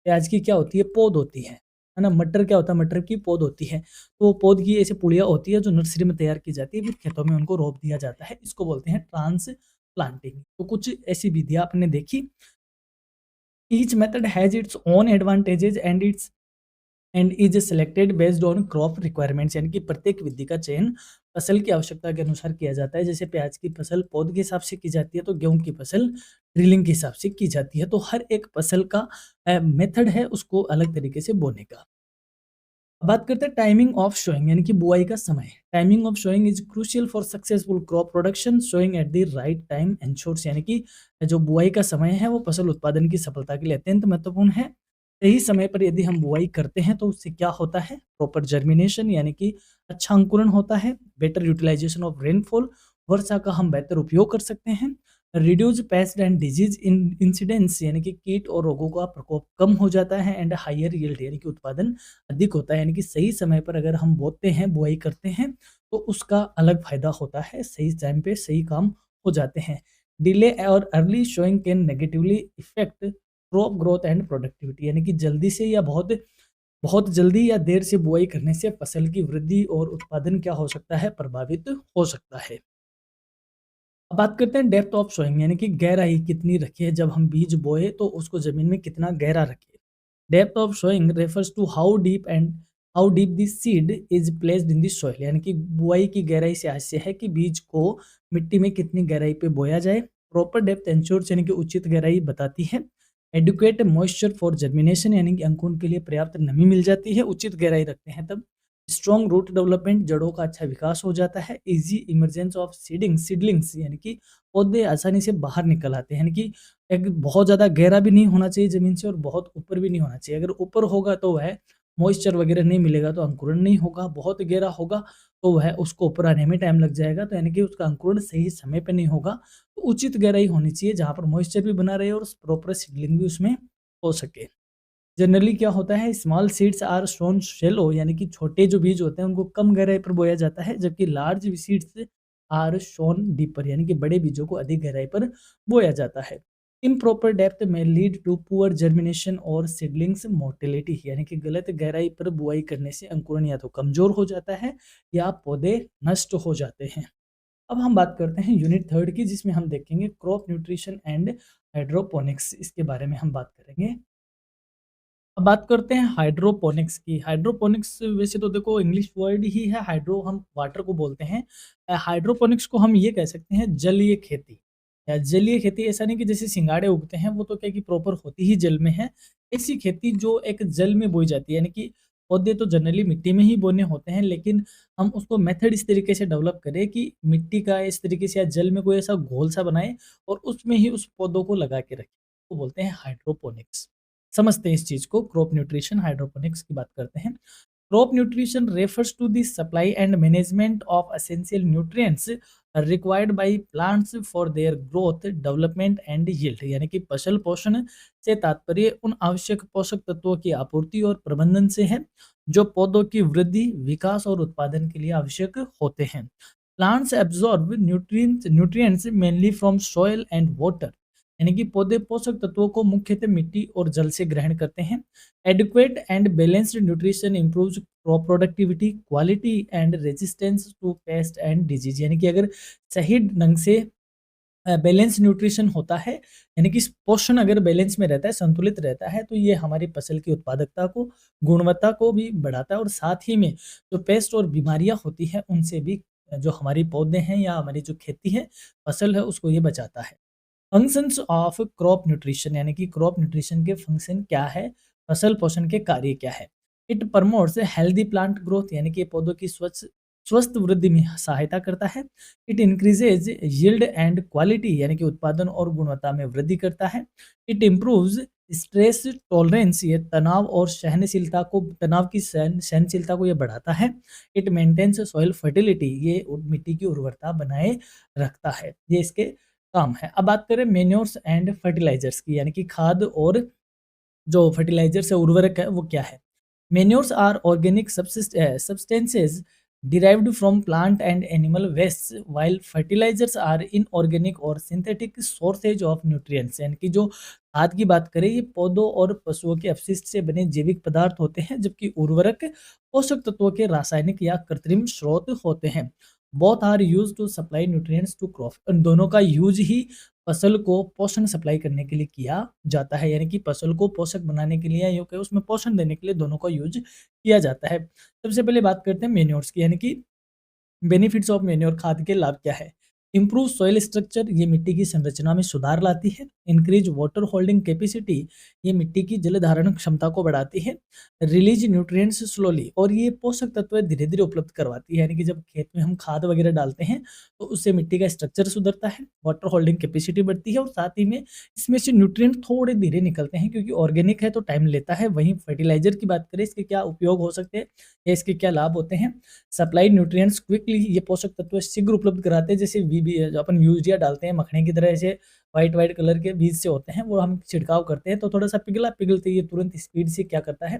प्याज की क्या होती है, पौध होती है ना। मटर क्या होता है, मटर की पौध होती है। तो वो पौध की ऐसे पुड़िया होती है जो नर्सरी में तैयार की जाती है, फिर खेतों में उनको रोप दिया जाता है, इसको बोलते हैं ट्रांसप्लांटिंग। तो कुछ ऐसी विधियां आपने देखी। Each method has its own advantages and is selected based on crop requirements, यानी कि प्रत्येक विधि का चयन फसल की आवश्यकता के अनुसार किया जाता है। जैसे प्याज की फसल पौध के हिसाब से की जाती है, तो गेहूं की फसल ड्रिलिंग के हिसाब से की जाती है। तो हर एक फसल का मेथड है उसको अलग तरीके से बोने का। अब बात करते हैं टाइमिंग ऑफ शोइंग, यानी कि बुआई का समय। Timing of showing is crucial for successful crop production, showing at the right time ensures, यानी कि जो बुआई का समय है वो फसल उत्पादन की सफलता के लिए अत्यंत महत्वपूर्ण है। सही समय पर यदि हम बुआई करते हैं तो उससे क्या होता है, प्रॉपर जर्मिनेशन, यानी कि अच्छा अंकुरण होता है। बेटर यूटिलाइजेशन ऑफ रेनफॉल, वर्षा का हम बेहतर उपयोग कर सकते हैं। Reduce paste and disease incidence, यानी कि कीट और रोगों का प्रकोप कम हो जाता है। एंड हायर यील्ड, यानी कि उत्पादन अधिक होता है। यानी कि सही समय पर अगर हम बोते हैं, बुआई करते हैं, तो उसका अलग फायदा होता है, सही टाइम पे सही काम हो जाते हैं। डिले और early showing can negatively effect crop growth and productivity, यानी कि जल्दी से या बहुत बहुत जल्दी या देर से बुआई करने से फसल की वृद्धि और उत्पादन क्या हो सकता है, प्रभावित हो सकता है। अब बात करते हैं डेप्थ ऑफ सोइंग, यानी कि गहराई कितनी रखें, जब हम बीज बोए तो उसको जमीन में कितना गहरा रखें। Depth of sowing refers to how deep the seed is placed in the soil, यानी कि बुआई की गहराई से आशय है कि बीज को मिट्टी में कितनी गहराई पे बोया जाए। प्रॉपर डेप्थ इंश्योर्स, यानी कि उचित गहराई बताती है। एडुकेट मॉइस्चर फॉर जर्मिनेशन, यानी कि अंकुरण के लिए पर्याप्त नमी मिल जाती है, उचित गहराई रखते हैं तब। स्ट्रॉन्ग रूट डेवलपमेंट, जड़ों का अच्छा विकास हो जाता है। इजी इमरजेंस ऑफ सीडलिंग्स, यानी कि पौधे आसानी से बाहर निकल आते हैं, यानी कि एक बहुत ज़्यादा गहरा भी नहीं होना चाहिए ज़मीन से और बहुत ऊपर भी नहीं होना चाहिए। अगर ऊपर होगा तो वह मॉइस्चर वगैरह नहीं मिलेगा तो अंकुरण नहीं होगा, बहुत गहरा होगा तो वह उसको ऊपर आने में टाइम लग जाएगा, तो यानी कि उसका अंकुरण सही समय पे नहीं होगा। तो उचित गहराई होनी चाहिए जहाँ पर मॉइस्चर भी बना रहे और प्रॉपर सीडलिंग भी उसमें हो सके। जनरली क्या होता है, small seeds are sown shallow, यानी कि छोटे जो बीज होते हैं उनको कम गहराई पर बोया जाता है, जबकि large seeds are sown deeper, यानी कि बड़े बीजों को अधिक गहराई पर बोया जाता है। इम्प्रॉपर डेप्थ में लीड टू पुअर जर्मिनेशन और सीडलिंग्स मोर्टेलिटी, यानी कि गलत गहराई पर बुआई करने से अंकुरण या तो कमजोर हो जाता है या पौधे नष्ट हो जाते हैं। अब हम बात करते हैं यूनिट थर्ड की, जिसमें हम देखेंगे क्रॉप न्यूट्रिशन एंड हाइड्रोपोनिक्स, इसके बारे में हम बात करेंगे। अब बात करते हैं हाइड्रोपोनिक्स की। हाइड्रोपोनिक्स वैसे तो देखो इंग्लिश वर्ड ही है, हाइड्रो हम वाटर को बोलते हैं। हाइड्रोपोनिक्स को हम ये कह सकते हैं जलीय खेती। या जलीय खेती ऐसा नहीं कि जैसे सिंगाड़े उगते हैं वो तो क्या कि प्रॉपर होती ही जल में है। ऐसी खेती जो एक जल में बोई जाती है, यानी कि पौधे तो जनरली मिट्टी में ही बोने होते हैं, लेकिन हम उसको मेथड इस तरीके से डेवलप करें कि मिट्टी का इस तरीके से या जल में कोई ऐसा घोल सा बनाए और उसमें ही उस पौधों को लगा के रखें, वो बोलते हैं हाइड्रोपोनिक्स। समझते हैं इस चीज को, क्रॉप न्यूट्रिशन हाइड्रोपोनिक्स की बात करते हैं। Crop nutrition refers to the supply and management of essential nutrients required by plants for their growth development and yield, यानी कि फसल पोषण से तात्पर्य उन आवश्यक पोषक तत्वों की आपूर्ति और प्रबंधन से है जो पौधों की वृद्धि, विकास और उत्पादन के लिए आवश्यक होते हैं। Plants absorb nutrients mainly from soil and water, यानी कि पौधे पोषक तत्वों को मुख्यतः मिट्टी और जल से ग्रहण करते हैं। Adequate and balanced nutrition improves crop productivity, quality and resistance to pest and disease, यानी कि अगर सही ढंग से बैलेंस न्यूट्रिशन होता है, यानी कि पोषण अगर बैलेंस में रहता है, संतुलित रहता है, तो ये हमारी फसल की उत्पादकता को, गुणवत्ता को भी बढ़ाता है और साथ ही में जो पेस्ट और बीमारियां होती हैं उनसे भी जो हमारी पौधे हैं या हमारी जो खेती है, फसल है, उसको ये बचाता है। फंक्शंस ऑफ क्रॉप न्यूट्रिशन, यानी कि क्रॉप न्यूट्रिशन के फंक्शन क्या है, फसल पोषण के कार्य क्या है। It promotes healthy plant growth, यानी कि पौधों की स्वच्छ स्वस्थ वृद्धि में सहायता करता है। It increases yield and quality यानी कि उत्पादन और गुणवत्ता में वृद्धि करता है। इट इम्प्रूव्स स्ट्रेस टॉलरेंस, ये तनाव की सहनशीलता को ये बढ़ाता है। इट मेंटेन्स सॉइल फर्टिलिटी, ये मिट्टी की उर्वरता बनाए रखता है। ये इसके काम है। अब बात करें मेन्योर्स एंड फर्टिलाइजर्स की, यानी कि खाद और जो फर्टिलाइजर्स है, उर्वरक है, वो क्या है? Manures are organic substances derived from plant and animal wastes, while fertilizers are inorganic or synthetic sources of nutrients। यानी कि जो खाद की बात करें, ये पौधों और पशुओं के अपशिष्ट से बने जैविक पदार्थ होते हैं, जबकि उर्वरक पोषक तत्वों के रासायनिक या कृत्रिम स्रोत होते हैं। Both are used to supply nutrients to crop. इन दोनों का यूज ही फसल को पोषण सप्लाई करने के लिए किया जाता है, यानी कि फसल को पोषक बनाने के लिए या यूँ कहें उसमें पोषण देने के लिए दोनों का यूज किया जाता है। सबसे पहले बात करते हैं मेन्योर्स की, यानी कि बेनिफिट्स ऑफ मैन्योर, खाद के लाभ क्या है? इंप्रूव सॉइल स्ट्रक्चर, ये मिट्टी की संरचना में सुधार लाती है। इंक्रीज वाटर होल्डिंग कैपेसिटी, ये मिट्टी की जल धारण क्षमता को बढ़ाती है। रिलीज न्यूट्रिएंट्स स्लोली, और ये पोषक तत्व धीरे धीरे उपलब्ध करवाती है, यानी कि जब खेत में हम खाद वगैरह डालते हैं तो उससे मिट्टी का स्ट्रक्चर सुधरता है, वाटर होल्डिंग कैपेसिटी बढ़ती है, और साथ ही में इसमें से न्यूट्रिएंट थोड़े धीरे निकलते हैं क्योंकि ऑर्गेनिक है तो टाइम लेता है। वहीं फर्टिलाइजर की बात करें, इसके क्या उपयोग हो सकते हैं या इसके क्या लाभ होते हैं? सप्लाई न्यूट्रिएंट्स क्विकली, ये पोषक तत्व शीघ्र उपलब्ध कराते हैं। जैसे जो अपन यूरिया डालते हैं मखने की तरह, ऐसे व्हाइट व्हाइट कलर के बीज से होते हैं, वो हम छिड़काव करते हैं तो थोड़ा सा पिघलते ये तुरंत स्पीड से क्या करता है,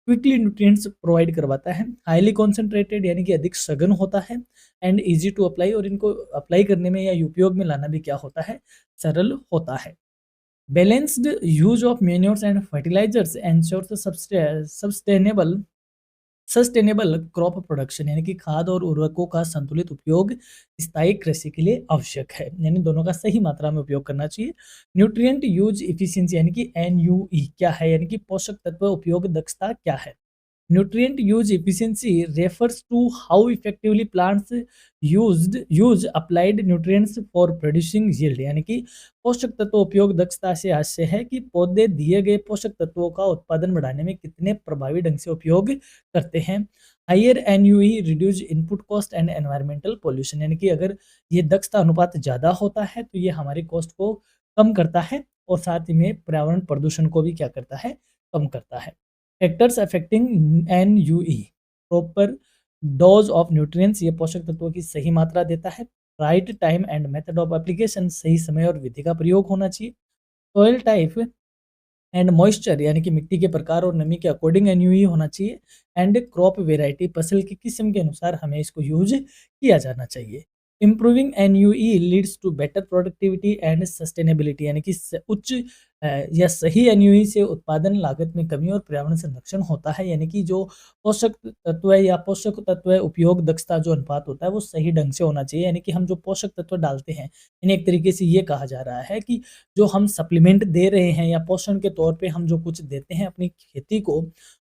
क्विकली न्यूट्रिएंट्स प्रोवाइड करवाता है। हाईली कॉन्सेंट्रेटेड, यानी कि अधिक सघन होता है। एंड ईजी टू अप्लाई, और इनको अप्लाई करने में या उपयोग में लाना भी क्या होता है, सरल होता है। Balanced use of manures and fertilizers ensures sustainable sustainable crop production, यानी कि खाद और उर्वरकों का संतुलित उपयोग स्थायी कृषि के लिए आवश्यक है। यानी दोनों का सही मात्रा में उपयोग करना चाहिए। न्यूट्रिएंट यूज इफिशिएंसी, यानी कि एनयूई क्या है, यानी कि पोषक तत्व उपयोग दक्षता क्या है? Nutrient use efficiency refers to how effectively plants use applied nutrients for producing yield। यानी कि पोषक तत्व उपयोग दक्षता से आशय है कि पौधे दिए गए पोषक तत्वों का उत्पादन बढ़ाने में कितने प्रभावी ढंग से उपयोग करते हैं। Higher NUE reduce input cost and environmental pollution, यानी कि अगर ये दक्षता अनुपात ज़्यादा होता है तो ये हमारे कॉस्ट को कम करता है और साथ ही में पर्यावरण प्रदूषण को भी क्या करता है, कम करता है। Factors affecting NUE, proper dose of nutrients, ये पोषक तत्वों की सही मात्रा देता है। Right time and method of application, सही समय और विधि का प्रयोग होना चाहिए। सॉइल टाइप एंड मॉइस्चर, यानी कि मिट्टी के प्रकार और नमी के अकॉर्डिंग एनयूई होना चाहिए। एंड क्रॉप वेराइटी, फसल की किस्म के अनुसार हमें इसको यूज किया जाना चाहिए। Improving NUE leads to better productivity and sustainability, यानी कि उच्च या सही एनयूई से उत्पादन लागत में कमी और पर्यावरण संरक्षण होता है। यानी कि जो पोषक तत्व है या पोषक तत्व उपयोग दक्षता जो अनुपात होता है वो सही ढंग से होना चाहिए। यानी कि हम जो पोषक तत्व डालते हैं, इन्हें एक तरीके से ये कहा जा रहा है कि जो हम सप्लीमेंट दे रहे हैं या पोषण के तौर पे हम जो कुछ देते हैं अपनी खेती को,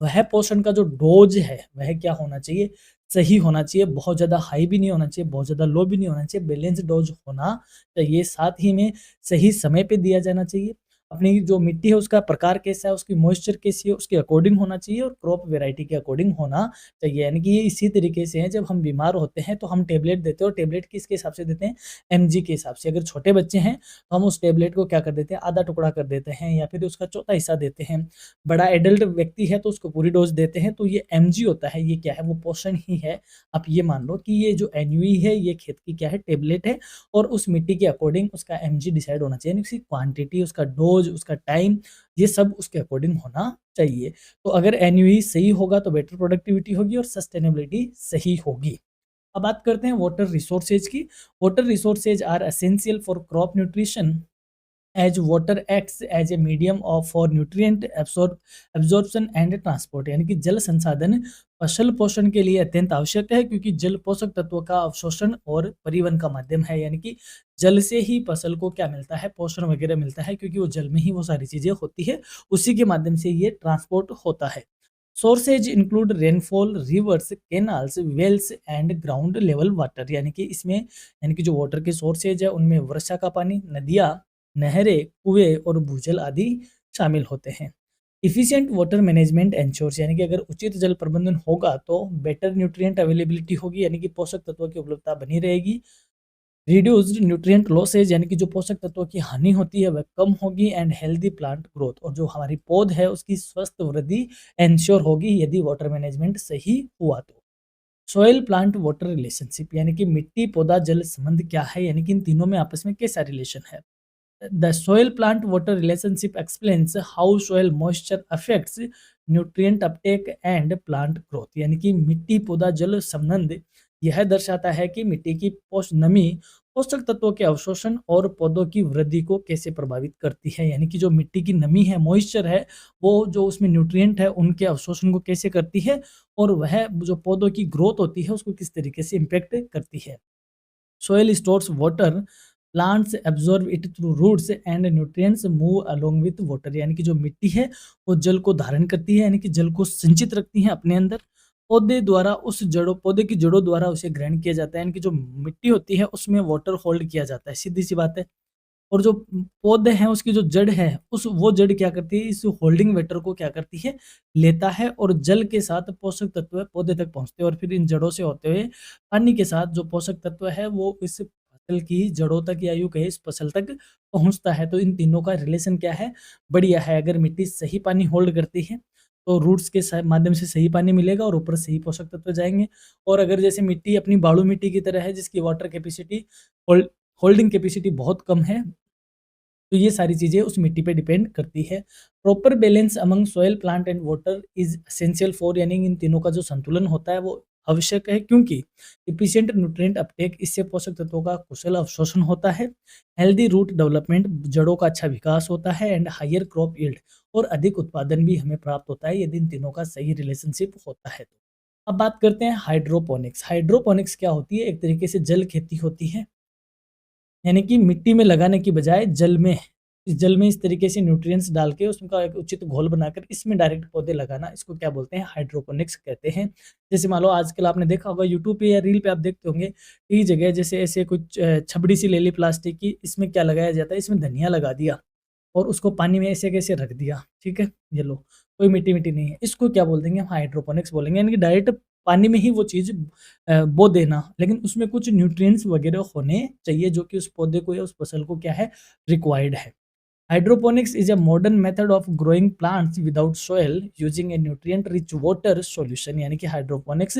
वह पोषण का जो डोज है वह क्या होना चाहिए, सही होना चाहिए। बहुत ज़्यादा हाई भी नहीं होना चाहिए, बहुत ज़्यादा लो भी नहीं होना चाहिए, बैलेंस डोज होना चाहिए। साथ ही में सही समय पे दिया जाना चाहिए। अपनी जो मिट्टी है उसका प्रकार कैसा है, उसकी मॉइस्चर कैसी है, उसके अकॉर्डिंग होना चाहिए और क्रॉप वैरायटी के अकॉर्डिंग होना चाहिए। यानी कि ये इसी तरीके से है, जब हम बीमार होते हैं तो हम टेबलेट देते हैं और टेबलेट किसके हिसाब से देते हैं, एमजी के हिसाब से। अगर छोटे बच्चे हैं तो हम उस टेबलेट को क्या कर देते हैं, आधा टुकड़ा कर देते हैं या फिर उसका चौथा हिस्सा देते हैं। बड़ा एडल्ट व्यक्ति है तो उसको पूरी डोज देते हैं। तो ये एमजी होता है, ये क्या है, वो पोषण ही है। आप ये मान लो कि ये जो एनयूई है ये खेत की क्या है, टेबलेट है, और उस मिट्टी के अकॉर्डिंग उसका एमजी डिसाइड होना चाहिए, यानी उसकी क्वांटिटी, उसका डोज, उसका टाइम, ये सब उसके अकॉर्डिंग होना चाहिए। तो अगर एनयूई सही होगा तो बेटर प्रोडक्टिविटी होगी और सस्टेनेबिलिटी सही होगी। अब बात करते हैं वाटर रिसोर्सेज की। Water resources are essential for crop nutrition as water acts as a medium of for nutrient absorption and transport, यानी कि जल संसाधन फसल पोषण के लिए अत्यंत आवश्यक है, क्योंकि जल पोषक तत्वों का अवशोषण और परिवहन का माध्यम है। यानी कि जल से ही फसल को क्या मिलता है, पोषण वगैरह मिलता है, क्योंकि वो जल में ही वो सारी चीजें होती है, उसी के माध्यम से ये ट्रांसपोर्ट होता है। Sources include rainfall, rivers, canals, wells and ground level water, यानी कि इसमें यानी कि जो वाटर के सोर्सेज है उनमें वर्षा का पानी, नदियाँ, नहरें, कुएं और भूजल आदि शामिल होते हैं। इफिशिएंट वाटर मैनेजमेंट एंश्योर्स, यानी कि अगर उचित जल प्रबंधन होगा तो बेटर न्यूट्रिएंट अवेलेबिलिटी होगी, यानी कि पोषक तत्वों की उपलब्धता बनी रहेगी। रिड्यूस्ड न्यूट्रिएंट लॉसेज, यानी कि जो पोषक तत्वों की हानि होती है वह कम होगी। एंड हेल्दी प्लांट ग्रोथ, और जो हमारी पौध है उसकी स्वस्थ वृद्धि एंश्योर होगी यदि वाटर मैनेजमेंट सही हुआ तो। सॉइल प्लांट वाटर रिलेशनशिप, यानी कि मिट्टी पौधा जल संबंध क्या है, यानी कि इन तीनों में आपस में कैसा रिलेशन है। The soil plant water relationship explains how soil moisture affects nutrient uptake and plant growth, यानी कि मिट्टी पौधा जल संबंध यह दर्शाता है कि मिट्टी की नमी पोषक तत्वों के अवशोषण और पौधों की वृद्धि को कैसे प्रभावित करती है, यानी कि जो मिट्टी की नमी है, मॉइस्चर है, वो जो उसमें न्यूट्रिएंट है उनके अवशोषण को कैसे करती है, और वह जो पौधों की ग्रोथ होती है उसको किस तरीके से इम्पेक्ट करती है। Soil stores water, plants absorb it through roots and nutrients move along with water, यानी कि जो मिट्टी है वो जल को धारण करती है, यानी कि जल को संचित रखती है अपने अंदर। पौधे की जड़ों द्वारा उसे ग्रहण किया जाता है, यानी कि जो मिट्टी होती है उसमें वाटर होल्ड किया जाता है, सीधी सी बात है। और जो पौधे हैं उसकी जो जड़ है उस वो जड़ क्या करती है, इस होल्डिंग वाटर को क्या करती है, लेता है, और जल के साथ पोषक तत्व पौधे तक पहुंचते हैं, और फिर इन जड़ों से होते हुए पानी के साथ जो पोषक तत्व है वो इस फसल की जड़ों तक, या यूं कहे इस फसल तक पहुंचता है। तो इन तीनों का रिलेशन क्या है, बढ़िया है। अगर मिट्टी सही पानी होल्ड करती है तो रूट्स के माध्यम से सही पानी मिलेगा और ऊपर सही पोषक तत्व जाएंगे। और अगर जैसे मिट्टी अपनी बालू मिट्टी की तरह है जिसकी वाटर कैपेसिटी, होल्डिंग कैपेसिटी बहुत कम है, तो ये सारी चीज़ें उस मिट्टी पे डिपेंड करती है। Proper balance among soil plant and water is essential for, यानी इन तीनों का जो संतुलन होता है वो आवश्यक है, क्योंकि इफिशिएंट न्यूट्रिएंट अपटेक, इससे पोषक तत्वों का कुशल अवशोषण होता है। हेल्दी रूट डेवलपमेंट, जड़ों का अच्छा विकास होता है। एंड हायर क्रॉप यील्ड, और अधिक उत्पादन भी हमें प्राप्त होता है यदि इन तीनों का सही रिलेशनशिप होता है तो। अब बात करते हैं हाइड्रोपोनिक्स। हाइड्रोपोनिक्स क्या होती है, एक तरीके से जल खेती होती है, यानी कि मिट्टी में लगाने की बजाय जल में इस तरीके से न्यूट्रिएंट्स डाल के उसका एक उचित घोल बनाकर इसमें डायरेक्ट पौधे लगाना, इसको क्या बोलते हैं, हाइड्रोपोनिक्स कहते हैं। जैसे मान लो आजकल आपने देखा होगा यूट्यूब पे या रील पे आप देखते होंगे, कई जगह जैसे ऐसे कुछ छबड़ी सी ले ली प्लास्टिक की, इसमें क्या लगाया जाता है, इसमें धनिया लगा दिया और उसको पानी में ऐसे कैसे रख दिया, ठीक है, ये लो, कोई मिट्टी-मिट्टी नहीं है। इसको क्या बोल देंगे हम, हाइड्रोपोनिक्स बोलेंगे, यानी कि डायरेक्ट पानी में ही वो चीज़ बो देना, लेकिन उसमें कुछ न्यूट्रिएंट्स वगैरह होने चाहिए जो कि उस पौधे को या उस फसल को क्या है, रिक्वायर्ड है। Hydroponics is a modern method of growing plants without soil using a nutrient rich water solution, यानी कि हाइड्रोपोनिक्स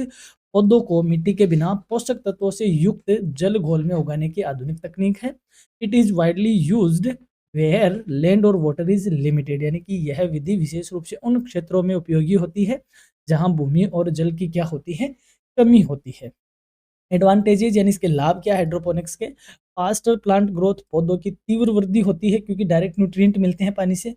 पौधों को मिट्टी के बिना पोषक तत्वों से युक्त जल घोल में उगाने की आधुनिक तकनीक है। It is widely used where land और वाटर इज लिमिटेड, यानी कि यह विधि विशेष रूप से उन क्षेत्रों में उपयोगी होती है जहां भूमि और जल की क्या होती है, कमी होती है। एडवांटेजेस, यानी इसके लाभ क्या है हाइड्रोपोनिक्स के, फास्टर प्लांट ग्रोथ, पौधों की तीव्र वृद्धि होती है क्योंकि डायरेक्ट न्यूट्रिएंट मिलते हैं पानी से।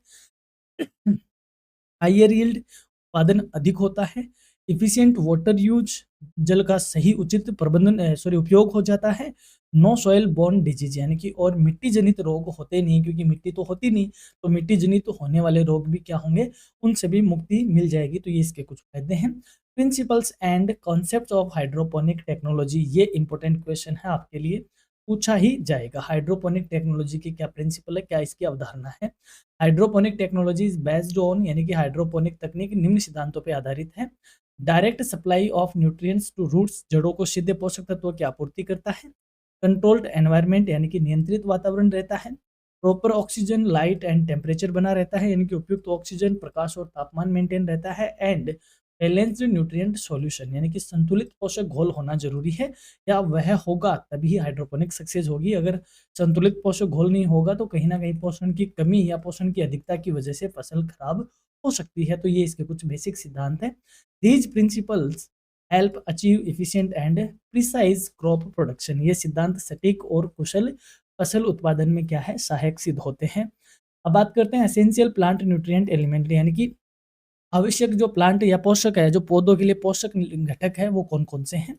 हायर यील्ड, उत्पादन अधिक होता है। इफिशिएंट वाटर यूज, जल का सही उचित प्रबंधन उपयोग हो जाता है। नो सॉइल बोर्न डिजीज, यानी कि और मिट्टी जनित रोग होते नहीं, क्योंकि मिट्टी तो होती नहीं, तो मिट्टी जनित होने वाले रोग भी क्या होंगे, उनसे भी मुक्ति मिल जाएगी। तो ये इसके कुछ फायदे हैं। Principles and concept of hydroponic technology, ये इंपॉर्टेंट क्वेश्चन है आपके लिए, पूछा ही जाएगा। हाइड्रोपोनिक टेक्नोलॉजी की क्या प्रिंसिपल है, क्या इसकी अवधारणा है। Hydroponic technology is based on, यानी कि हाइड्रोपोनिक तकनीक निम्न सिद्धांतों पर आधारित है। Direct supply of nutrients to roots, जड़ों को सीधे पोषक तत्वों की आपूर्ति करता है। कंट्रोल्ड एनवायरनमेंट, यानी कि नियंत्रित वातावरण रहता है। Proper oxygen, light and temperature बना रहता है, यानी कि उपयुक्त ऑक्सीजन, प्रकाश और तापमान मेंटेन रहता है। एंड बैलेंस्ड न्यूट्रिएंट सॉल्यूशन, यानी कि संतुलित पोषक घोल होना जरूरी है, या वह होगा तभी हाइड्रोपोनिक सक्सेस होगी। अगर संतुलित पोषक घोल नहीं होगा तो कहीं ना कहीं पोषण की कमी या पोषण की अधिकता की वजह से फसल खराब हो सकती है। तो ये इसके कुछ बेसिक सिद्धांत हैं। These principles help achieve efficient and precise crop production, ये सिद्धांत सटीक और कुशल फसल उत्पादन में क्या है, सहायक सिद्ध होते हैं। अब बात करते हैं एसेंशियल प्लांट न्यूट्रिएंट एलिमेंट, यानी कि आवश्यक जो प्लांट या पोषक है, जो पौधों के लिए पोषक घटक है, वो कौन कौन से हैं।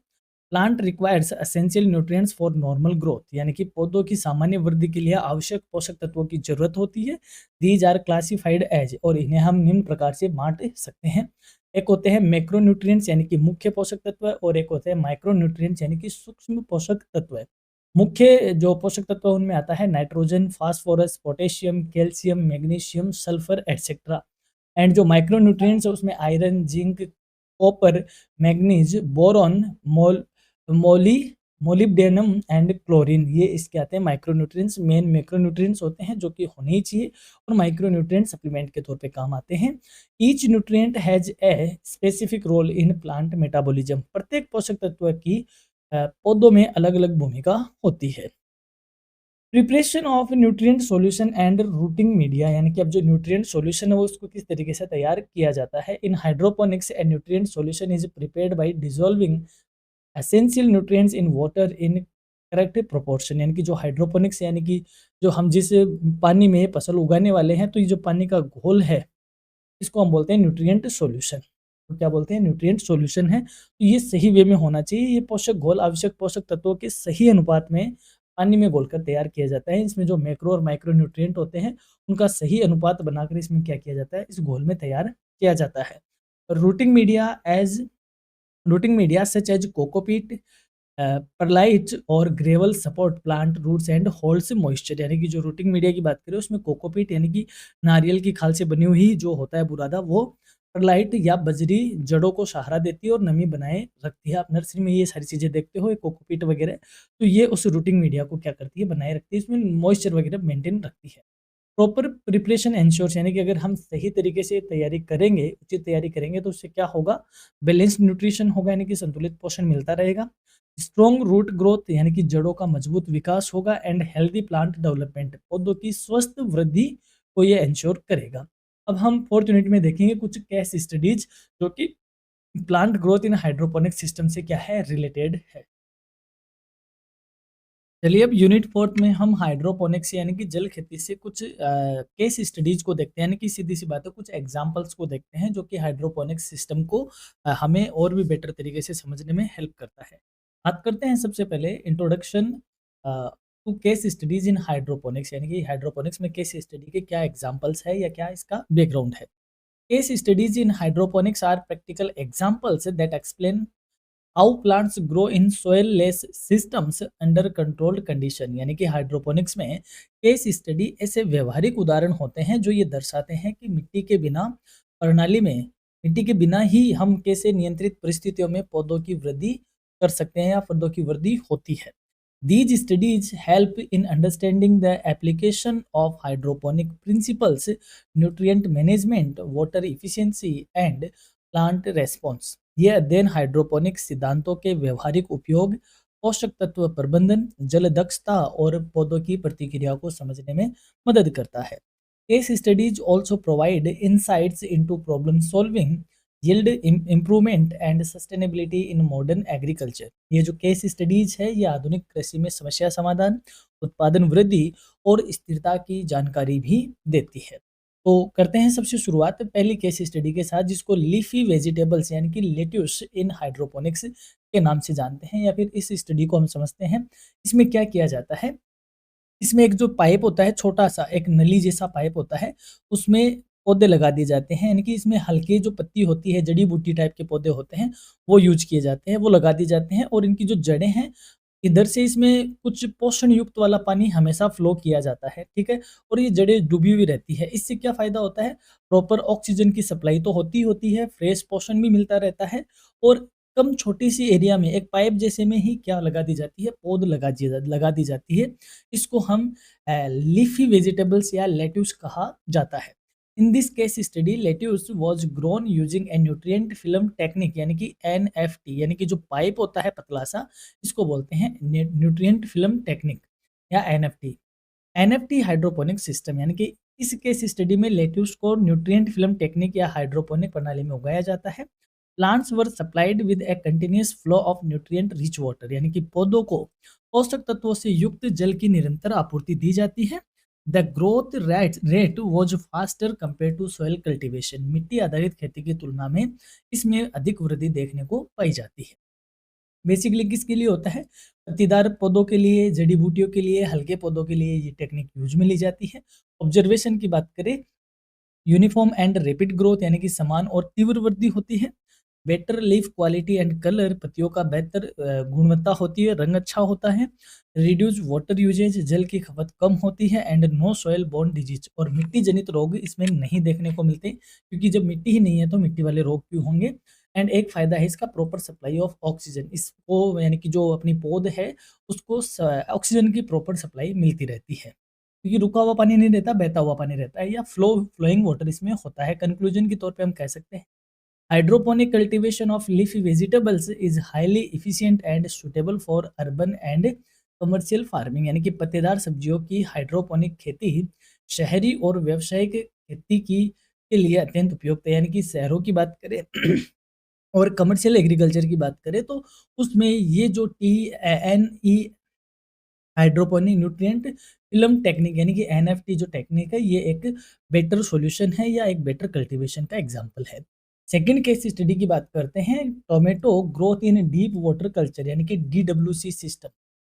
Plant requires essential nutrients for normal growth, यानी कि पौधों की सामान्य वृद्धि के लिए आवश्यक पोषक तत्वों की जरूरत होती है। दीज आर क्लासिफाइड एज, और इन्हें हम निम्न प्रकार से बांट सकते हैं। एक होते हैं मैक्रो न्यूट्रिएंट्स, यानी कि मुख्य पोषक तत्व, और एक होते हैं माइक्रो न्यूट्रिएंट्स, यानी कि सूक्ष्म पोषक तत्व। मुख्य जो पोषक तत्व उनमें आता है nitrogen, phosphorus, potassium, calcium, magnesium, sulphur etcetera. And जो माइक्रो न्यूट्रिएंट्स है उसमें iron, zinc, copper, manganese, boron, moly molybdenum and chlorine, ये इसके आते हैं micro nutrients. Main macro nutrients होते हैं जो कि होने ही चाहिए, और माइक्रो न्यूट्रिएंट सप्लीमेंट के तौर पे काम आते हैं। Each nutrient has a specific role in plant metabolism, प्रत्येक पोषक तत्व की पौधों में अलग अलग भूमिका होती है। Preparation of nutrient solution and routing media, यानी कि अब जो न्यूट्रिएंट सॉल्यूशन है वो उसको किस तरीके से तैयार किया जाता है। In hydroponics a nutrient solution is prepared by dissolving essential nutrients in water in correct proportion, यानी कि जो हाइड्रोपोनिक्स यानी कि जो हम जिस पानी में फसल उगाने वाले हैं, तो ये जो पानी का घोल है इसको हम बोलते हैं न्यूट्रिएंट सॉल्यूशन। तो क्या बोलते हैं, न्यूट्रिएंट सॉल्यूशन है। तो ये सही वे में होना चाहिए। ये पोषक घोल आवश्यक पोषक तत्वों के सही अनुपात में पानी में घोलकर तैयार किया जाता है। इसमें जो मैक्रो और माइक्रो न्यूट्रिएंट होते हैं उनका सही अनुपात बनाकर इसमें क्या किया जाता है, इस घोल में तैयार किया जाता है। Rooting media such as cocopeat, perlite और gravel support plant roots and holds moisture, यानी कि जो रूटिंग मीडिया की बात करें उसमें कोकोपीट यानी कि नारियल की खाल से बनी हुई जो होता है बुरादा, वो परलाइट या बजरी जड़ों को सहारा देती है और नमी बनाए रखती है। आप नर्सरी में ये सारी चीजें देखते हो, कोकोपीट वगैरह, तो ये उस रूटिंग मीडिया को क्या करती है, बनाए रखती है, इसमें मॉइस्चर वगैरह मेंटेन रखती है। प्रॉपर प्रिपरेशन एंश्योर्स, यानी कि अगर हम सही तरीके से तैयारी करेंगे, उचित तैयारी करेंगे, तो उससे क्या होगा, बैलेंस्ड न्यूट्रिशन होगा, यानी कि संतुलित पोषण मिलता रहेगा। स्ट्रॉन्ग रूट ग्रोथ, यानी कि जड़ों का मजबूत विकास होगा। एंड हेल्दी प्लांट डेवलपमेंट, पौधों की स्वस्थ वृद्धि को ये एंश्योर करेगा। अब हम फोर्थ यूनिट में देखेंगे कुछ केस स्टडीज जो कि plant growth in hydroponic system से क्या है, रिलेटेड है। चलिए अब यूनिट फोर्थ में हम हाइड्रोपोनिक्स यानी कि जल खेती से कुछ केस स्टडीज को देखते हैं, यानी कि सीधी सी बात है, कुछ एग्जांपल्स को देखते हैं जो कि हाइड्रोपोनिक्स सिस्टम को हमें और भी बेटर तरीके से समझने में हेल्प करता है। बात करते हैं सबसे पहले introduction to case studies in hydroponics, यानी कि हाइड्रोपोनिक्स में केस स्टडी के क्या एग्जाम्पल्स है या क्या इसका बैकग्राउंड है। Case studies in hydroponics are practical examples that explain how plants grow in soilless systems under controlled condition, यानी कि हाइड्रोपोनिक्स में केस स्टडी ऐसे व्यवहारिक उदाहरण होते हैं जो ये दर्शाते हैं कि प्रणाली में मिट्टी के बिना ही हम कैसे नियंत्रित परिस्थितियों में पौधों की वृद्धि कर सकते हैं या पौधों की वृद्धि होती है। These studies help in understanding the application of hydroponic principles, nutrient management, water efficiency and plant response। ये अध्ययन हाइड्रोपोनिक सिद्धांतों के व्यवहारिक उपयोग, पोषक तत्व प्रबंधन, जल दक्षता और पौधों की प्रतिक्रिया को समझने में मदद करता है। Case studies also provide insights into problem solving, yield improvement and sustainability in modern agriculture. ये जो केस स्टडीज है ये आधुनिक कृषि में समस्या समाधान, उत्पादन वृद्धि और स्थिरता की जानकारी भी देती है। तो करते हैं सबसे शुरुआत पहली केस स्टडी के साथ, जिसको लीफी वेजिटेबल्स यानी कि लेट्यूस इन हाइड्रोपोनिक्स के नाम से जानते हैं, या फिर इस स्टडी को हम समझते हैं। इसमें क्या किया जाता है, इसमें एक जो पाइप होता है, छोटा सा एक नली जैसा पाइप होता है, उसमें पौधे लगा दिए जाते हैं, यानी कि इसमें हल्की जो पत्ती होती है, जड़ी बूटी टाइप के पौधे होते हैं, वो यूज किए जाते हैं, वो लगा दिए जाते हैं, और इनकी जो जड़ें हैं, इधर से इसमें कुछ पोषण युक्त वाला पानी हमेशा फ्लो किया जाता है, ठीक है, और ये जड़ें डूबी हुई रहती है। इससे क्या फायदा होता है, प्रॉपर ऑक्सीजन की सप्लाई तो होती है, फ्रेश पोषण भी मिलता रहता है, और कम छोटी सी एरिया में एक पाइप जैसे में ही क्या लगा दी जाती है, पौध लगा दी जाती है। इसको हम लीफी वेजिटेबल्स या लेट्यूस कहा जाता है। In this case study lettuce was grown using A nutrient film technique, यानी कि एनएफटी, यानी कि जो पाइप होता है पतला सा, इसको बोलते हैं न्यूट्रिएंट फिल्म टेक्निक या एनएफटी। एनएफटी हाइड्रोपोनिक सिस्टम, यानी कि इस केस स्टडी में लेट्यूस को न्यूट्रिएंट फिल्म टेक्निक या हाइड्रोपोनिक प्रणाली में उगाया जाता है। Plants were supplied with A continuous flow of nutrient rich water, यानी कि पौधों को पोषक तत्वों से युक्त जल की निरंतर आपूर्ति दी जाती है। The growth rate was faster compare to soil cultivation, मिट्टी आधारित खेती की तुलना में इसमें अधिक वृद्धि देखने को पाई जाती है। बेसिकली किसके लिए होता है, पत्तीदार पौधों के लिए, जड़ी बूटियों के लिए, हल्के पौधों के लिए ये टेक्निक यूज में ली जाती है। ऑब्जर्वेशन की बात करें, यूनिफॉर्म एंड रैपिड ग्रोथ, यानी कि समान और तीव्र वृद्धि होती है। Better leaf quality and colour, पत्तियों का बेहतर गुणवत्ता होती है, रंग अच्छा होता है। रिड्यूस वाटर यूजेज, जल की खपत कम होती है। And no soil borne disease, और मिट्टी जनित रोग इसमें नहीं देखने को मिलते, क्योंकि जब मिट्टी ही नहीं है तो मिट्टी वाले रोग क्यों होंगे। एंड एक फायदा है इसका, प्रॉपर सप्लाई ऑफ ऑक्सीजन, इसको यानी कि जो अपनी पौध है उसको ऑक्सीजन की प्रॉपर सप्लाई मिलती रहती है, क्योंकि रुका हुआ पानी नहीं रहता, बहता हुआ पानी रहता है, या फ्लोइंग वाटर इसमें होता है। कंक्लूजन के तौर पे हम कह सकते हैं, hydroponic cultivation of leafy vegetables is highly efficient and suitable for urban and commercial farming, यानी कि पत्तेदार सब्जियों की हाइड्रोपोनिक खेती शहरी और व्यावसायिक खेती की के लिए अत्यंत उपयुक्त है। यानी कि शहरों की बात करें और कमर्शियल एग्रीकल्चर की बात करें तो उसमें ये जो TNE hydroponic nutrient film technique, यानी कि एनएफटी जो टेक्निक है, ये एक बेटर सॉल्यूशन है या एक बेटर कल्टीवेशन का एग्जांपल है। सेकंड केस स्टडी की बात करते हैं, tomato growth in deep water culture, यानी कि DWC सिस्टम।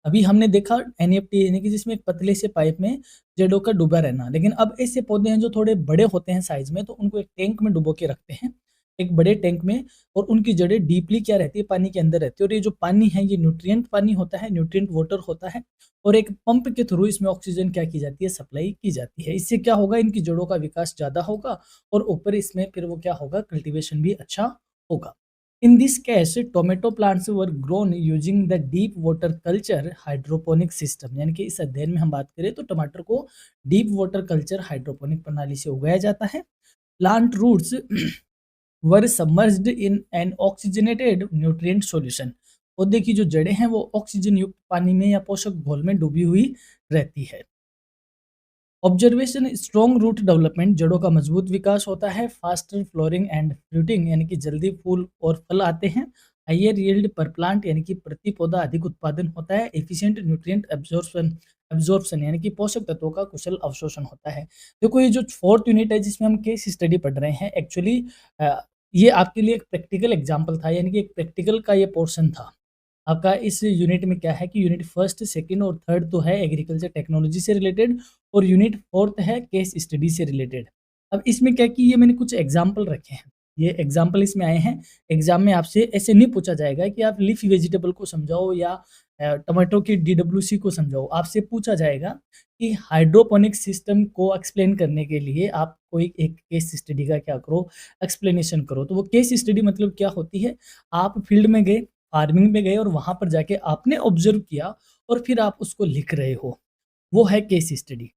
अभी हमने देखा एनएफटी, यानी कि जिसमें एक पतले से पाइप में जड़ों का डूबा रहना, लेकिन अब ऐसे पौधे हैं जो थोड़े बड़े होते हैं साइज में, तो उनको एक टैंक में डुबो के रखते हैं, एक बड़े टैंक में, और उनकी जड़ें डीपली क्या रहती है, पानी के अंदर रहती है, और ये जो पानी है ये न्यूट्रिएंट पानी होता है, न्यूट्रिएंट वाटर होता है, और एक पंप के थ्रू इसमें ऑक्सीजन क्या की जाती है, सप्लाई की जाती है। इससे क्या होगा, इनकी जड़ों का विकास ज़्यादा होगा, और ऊपर इसमें फिर वो क्या होगा, कल्टीवेशन भी अच्छा होगा। In this case tomato plants were grown using the deep water culture hydroponic system, यानी कि इस अध्ययन में हम बात करें तो टमाटर को डीप वाटर कल्चर हाइड्रोपोनिक प्रणाली से उगाया जाता है। Plant roots were submerged in an oxygenated nutrient solution, पौधे की जो जड़ें हैं वो ऑक्सीजन युक्त पानी में या पोषक घोल में डूबी हुई रहती है। ऑब्जर्वेशन, स्ट्रॉन्ग रूट डेवलपमेंट, जड़ों का मजबूत विकास होता है। फास्टर फ्लोरिंग एंड फ्रूटिंग, यानी कि जल्दी फूल और फल आते हैं। हायर यील्ड पर प्लांट, यानी कि प्रति पौधा अधिक उत्पादन होता है। एफिशिएंट न्यूट्रिएंट एब्जॉर्प्शन एब्जॉर्प्शन, यानी कि पोषक तत्वों का कुशल अवशोषण होता है। देखो ये जो फोर्थ यूनिट है जिसमें हम केस स्टडी पढ़ रहे हैं, एक्चुअली ये आपके लिए एक प्रैक्टिकल एग्जाम्पल था, यानी कि एक प्रैक्टिकल का ये पोर्शन था आपका। इस यूनिट में क्या है कि यूनिट फर्स्ट, सेकंड और थर्ड तो है एग्रीकल्चर टेक्नोलॉजी से रिलेटेड, और यूनिट फोर्थ है केस स्टडी से रिलेटेड। अब इसमें क्या कि ये मैंने कुछ एग्जाम्पल रखे हैं, ये एग्जाम्पल इसमें आए हैं। एग्जाम में आपसे ऐसे नहीं पूछा जाएगा कि आप लीफी वेजिटेबल को समझाओ या टमाटो की DWC को समझाओ। आपसे पूछा जाएगा कि हाइड्रोपोनिक सिस्टम को एक्सप्लेन करने के लिए आप कोई एक केस स्टडी का क्या करो, एक्सप्लेनेशन करो। तो वो केस स्टडी मतलब क्या होती है, आप फील्ड में गए, फार्मिंग में गए, और वहाँ पर जाके आपने ऑब्जर्व किया और फिर आप उसको लिख रहे हो, वो है केस स्टडी।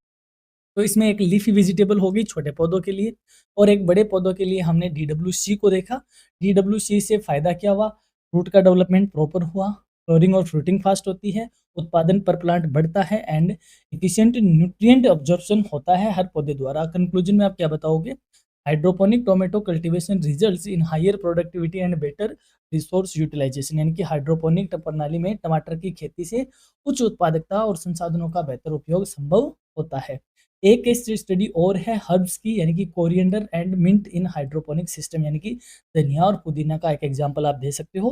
तो इसमें एक लीफी वेजिटेबल होगी छोटे पौधों के लिए, और एक बड़े पौधों के लिए हमने DWC को देखा। DWC से फ़ायदा क्या हुआ, रूट का डेवलपमेंट प्रॉपर हुआ, फ्लोरिंग और फ्रूटिंग फास्ट होती है, उत्पादन पर प्लांट बढ़ता है, एंड एफिशिएंट न्यूट्रिएंट अब्जॉर्प्शन होता है हर पौधे द्वारा। कंक्लूजन में आप क्या बताओगे, hydroponic tomato cultivation results in higher productivity and better resource utilization, यानी कि हाइड्रोपोनिक प्रणाली में टमाटर की खेती से उच्च उत्पादकता और संसाधनों का बेहतर उपयोग संभव होता है। एक केस स्टडी और है हर्ब्स की, यानी कि coriander and mint in hydroponic system, यानी कि धनिया और पुदीना का एक एग्जांपल आप दे सकते हो।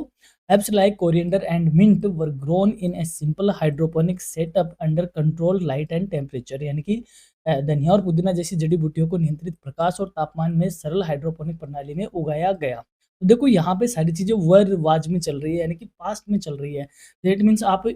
Herbs like coriander and mint were grown in a simple hydroponic setup under control light and temperature, यानी कि धनिया और पुदीना जैसी जड़ी बूटियों को नियंत्रित प्रकाश और तापमान में सरल हाइड्रोपोनिक प्रणाली में उगाया गया। तो देखो यहाँ पे सारी चीजें वर वाज में चल रही है, यानी कि पास्ट में चल रही है। दैट मीन्स आप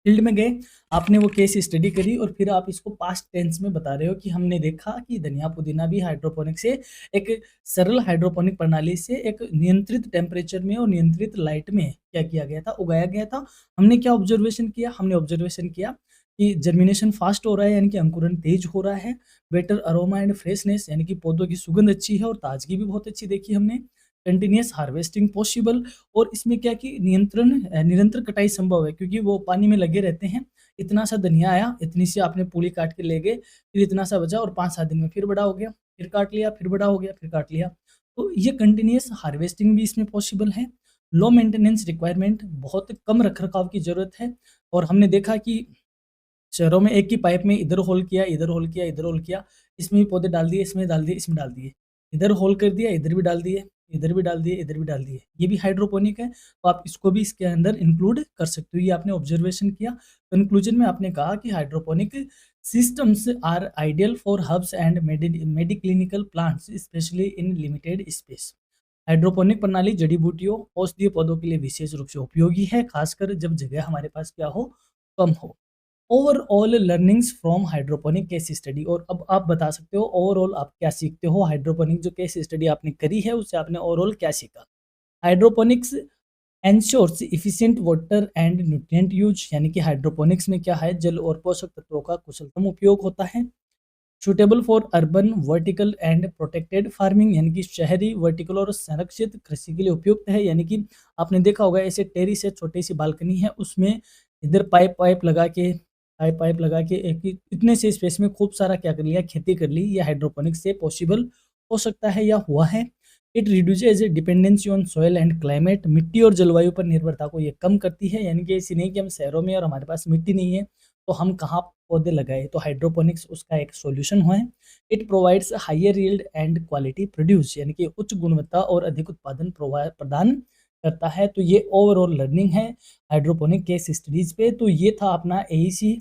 फील्ड में गए, आपने वो केस स्टडी करी, और फिर आप इसको पास्ट टेंस में बता रहे हो कि हमने देखा कि धनिया पुदीना भी हाइड्रोपोनिक से, एक सरल हाइड्रोपोनिक प्रणाली से एक नियंत्रित टेम्परेचर में और नियंत्रित लाइट में क्या किया गया था, उगाया गया था। हमने क्या ऑब्जर्वेशन किया, हमने ऑब्जर्वेशन किया कि जर्मिनेशन फास्ट हो रहा है, यानी कि अंकुरण तेज हो रहा है। बेटर अरोमा एंड फ्रेशनेस, यानी कि पौधों की सुगंध अच्छी है और ताजगी भी बहुत अच्छी देखी हमने। कंटिन्यूअस हार्वेस्टिंग पॉसिबल, और इसमें क्या कि निरंतर कटाई संभव है, क्योंकि वो पानी में लगे रहते हैं। इतना सा धनिया आया, इतनी सी आपने पूली काट के ले गए, फिर इतना सा बचा और 5-7 दिन में फिर बड़ा हो गया, फिर काट लिया, फिर बड़ा हो गया, फिर काट लिया। तो ये कंटिन्यूअस हार्वेस्टिंग भी इसमें पॉसिबल है। लो मेंटेनेंस रिक्वायरमेंट, बहुत कम रखरखाव की ज़रूरत है। और हमने देखा कि शहरों में एक ही पाइप में इधर होल किया, इधर होल किया, इधर होल किया, इसमें भी पौधे डाल दिए, इसमें डाल दिए, इसमें डाल दिए, इधर होल कर दिया, इधर भी डाल दिए, इधर भी डाल दिए, इधर भी डाल दिए। ये भी हाइड्रोपोनिक है, तो आप इसको भी इसके अंदर इंक्लूड कर सकते हो। ये आपने ऑब्जर्वेशन किया। कंक्लूजन में आपने कहा कि hydroponic systems are ideal for herbs and medicinal plants, especially in limited space. Hydroponic प्रणाली जड़ी-बूटियों, औषधीय पौधों के लिए विशेष रूप से उपयोगी है, खासकर जब जगह हमारे पास क्या हो, कम हो। Overall learnings from hydroponic case study, और अब आप बता सकते हो ओवरऑल आप क्या सीखते हो, हाइड्रोपोनिक जो केस स्टडी आपने करी है उससे आपने ओवरऑल क्या सीखा? Hydroponics ensures efficient water and nutrient use, यानी कि हाइड्रोपोनिक्स में क्या है, जल और पोषक तत्वों का कुशलतम उपयोग होता है। Suitable for urban vertical and protected farming, यानी कि शहरी वर्टिकल और संरक्षित कृषि के लिए उपयुक्त है। यानी कि आपने देखा होगा ऐसे टेरिस है, छोटी सी बालकनी है, उसमें इधर पाइप पाइप लगा के एक इतने से स्पेस में खूब सारा क्या कर लिया, खेती कर ली। ये हाइड्रोपोनिक्स से पॉसिबल हो सकता है या हुआ है। It reduces dependency on soil and climate, मिट्टी और जलवायु पर निर्भरता को ये कम करती है। यानी कि ऐसी नहीं कि हम शहरों में और हमारे पास मिट्टी नहीं है तो हम कहाँ पौधे लगाए, तो हाइड्रोपोनिक्स उसका एक सॉल्यूशन है। It provides higher yield and quality produce, यानी कि उच्च गुणवत्ता और अधिक उत्पादन प्रदान करता है। तो ये ओवरऑल लर्निंग है हाइड्रोपोनिक केस स्टडीज पे। तो ये था अपना एईसी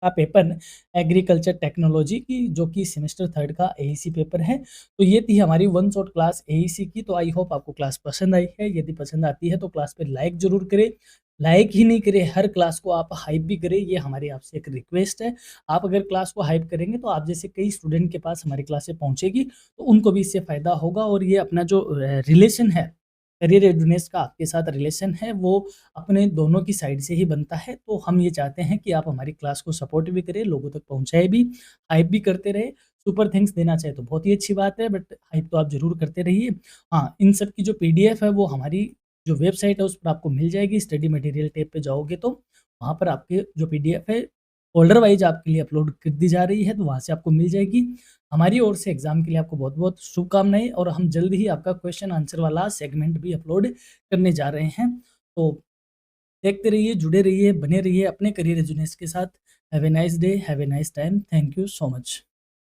का पेपर, एग्रीकल्चर टेक्नोलॉजी की, जो कि सेमेस्टर थर्ड का एईसी पेपर है। तो ये थी हमारी वन शॉट क्लास एईसी की। तो आई होप आपको क्लास पसंद आई है। यदि पसंद आती है तो क्लास पे लाइक जरूर करें, लाइक ही नहीं करें, हर क्लास को आप हाइप भी करें, ये हमारी आपसे एक रिक्वेस्ट है। आप अगर क्लास को हाइप करेंगे तो आप जैसे कई स्टूडेंट के पास हमारी क्लासें पहुंचेगी, तो उनको भी इससे फायदा होगा। और ये अपना जो रिलेशन है, करियर रेडीनेस का आपके साथ रिलेशन है, वो अपने दोनों की साइड से ही बनता है। तो हम ये चाहते हैं कि आप हमारी क्लास को सपोर्ट भी करें, लोगों तक पहुँचाएँ भी, हाइप भी करते रहे। सुपर थैंक्स देना चाहे तो बहुत ही अच्छी बात है, बट हाइप तो आप ज़रूर करते रहिए। हाँ, इन सब की जो पीडीएफ है वो हमारी जो वेबसाइट है उस पर आपको मिल जाएगी। स्टडी मटेरियल टैब पे जाओगे तो वहाँ पर आपके जो पीडीएफ है फ़ोल्डर वाइज़ आपके लिए अपलोड कर दी जा रही है, तो वहाँ से आपको मिल जाएगी। हमारी ओर से एग्ज़ाम के लिए आपको बहुत-बहुत शुभकामनाएँ, और हम जल्द ही आपका क्वेश्चन आंसर वाला सेगमेंट भी अपलोड करने जा रहे हैं। तो देखते रहिए, जुड़े रहिए, बने रहिए अपने करियर रेज़ोनेस के साथ। Have a nice day, have a nice time. Thank you so much.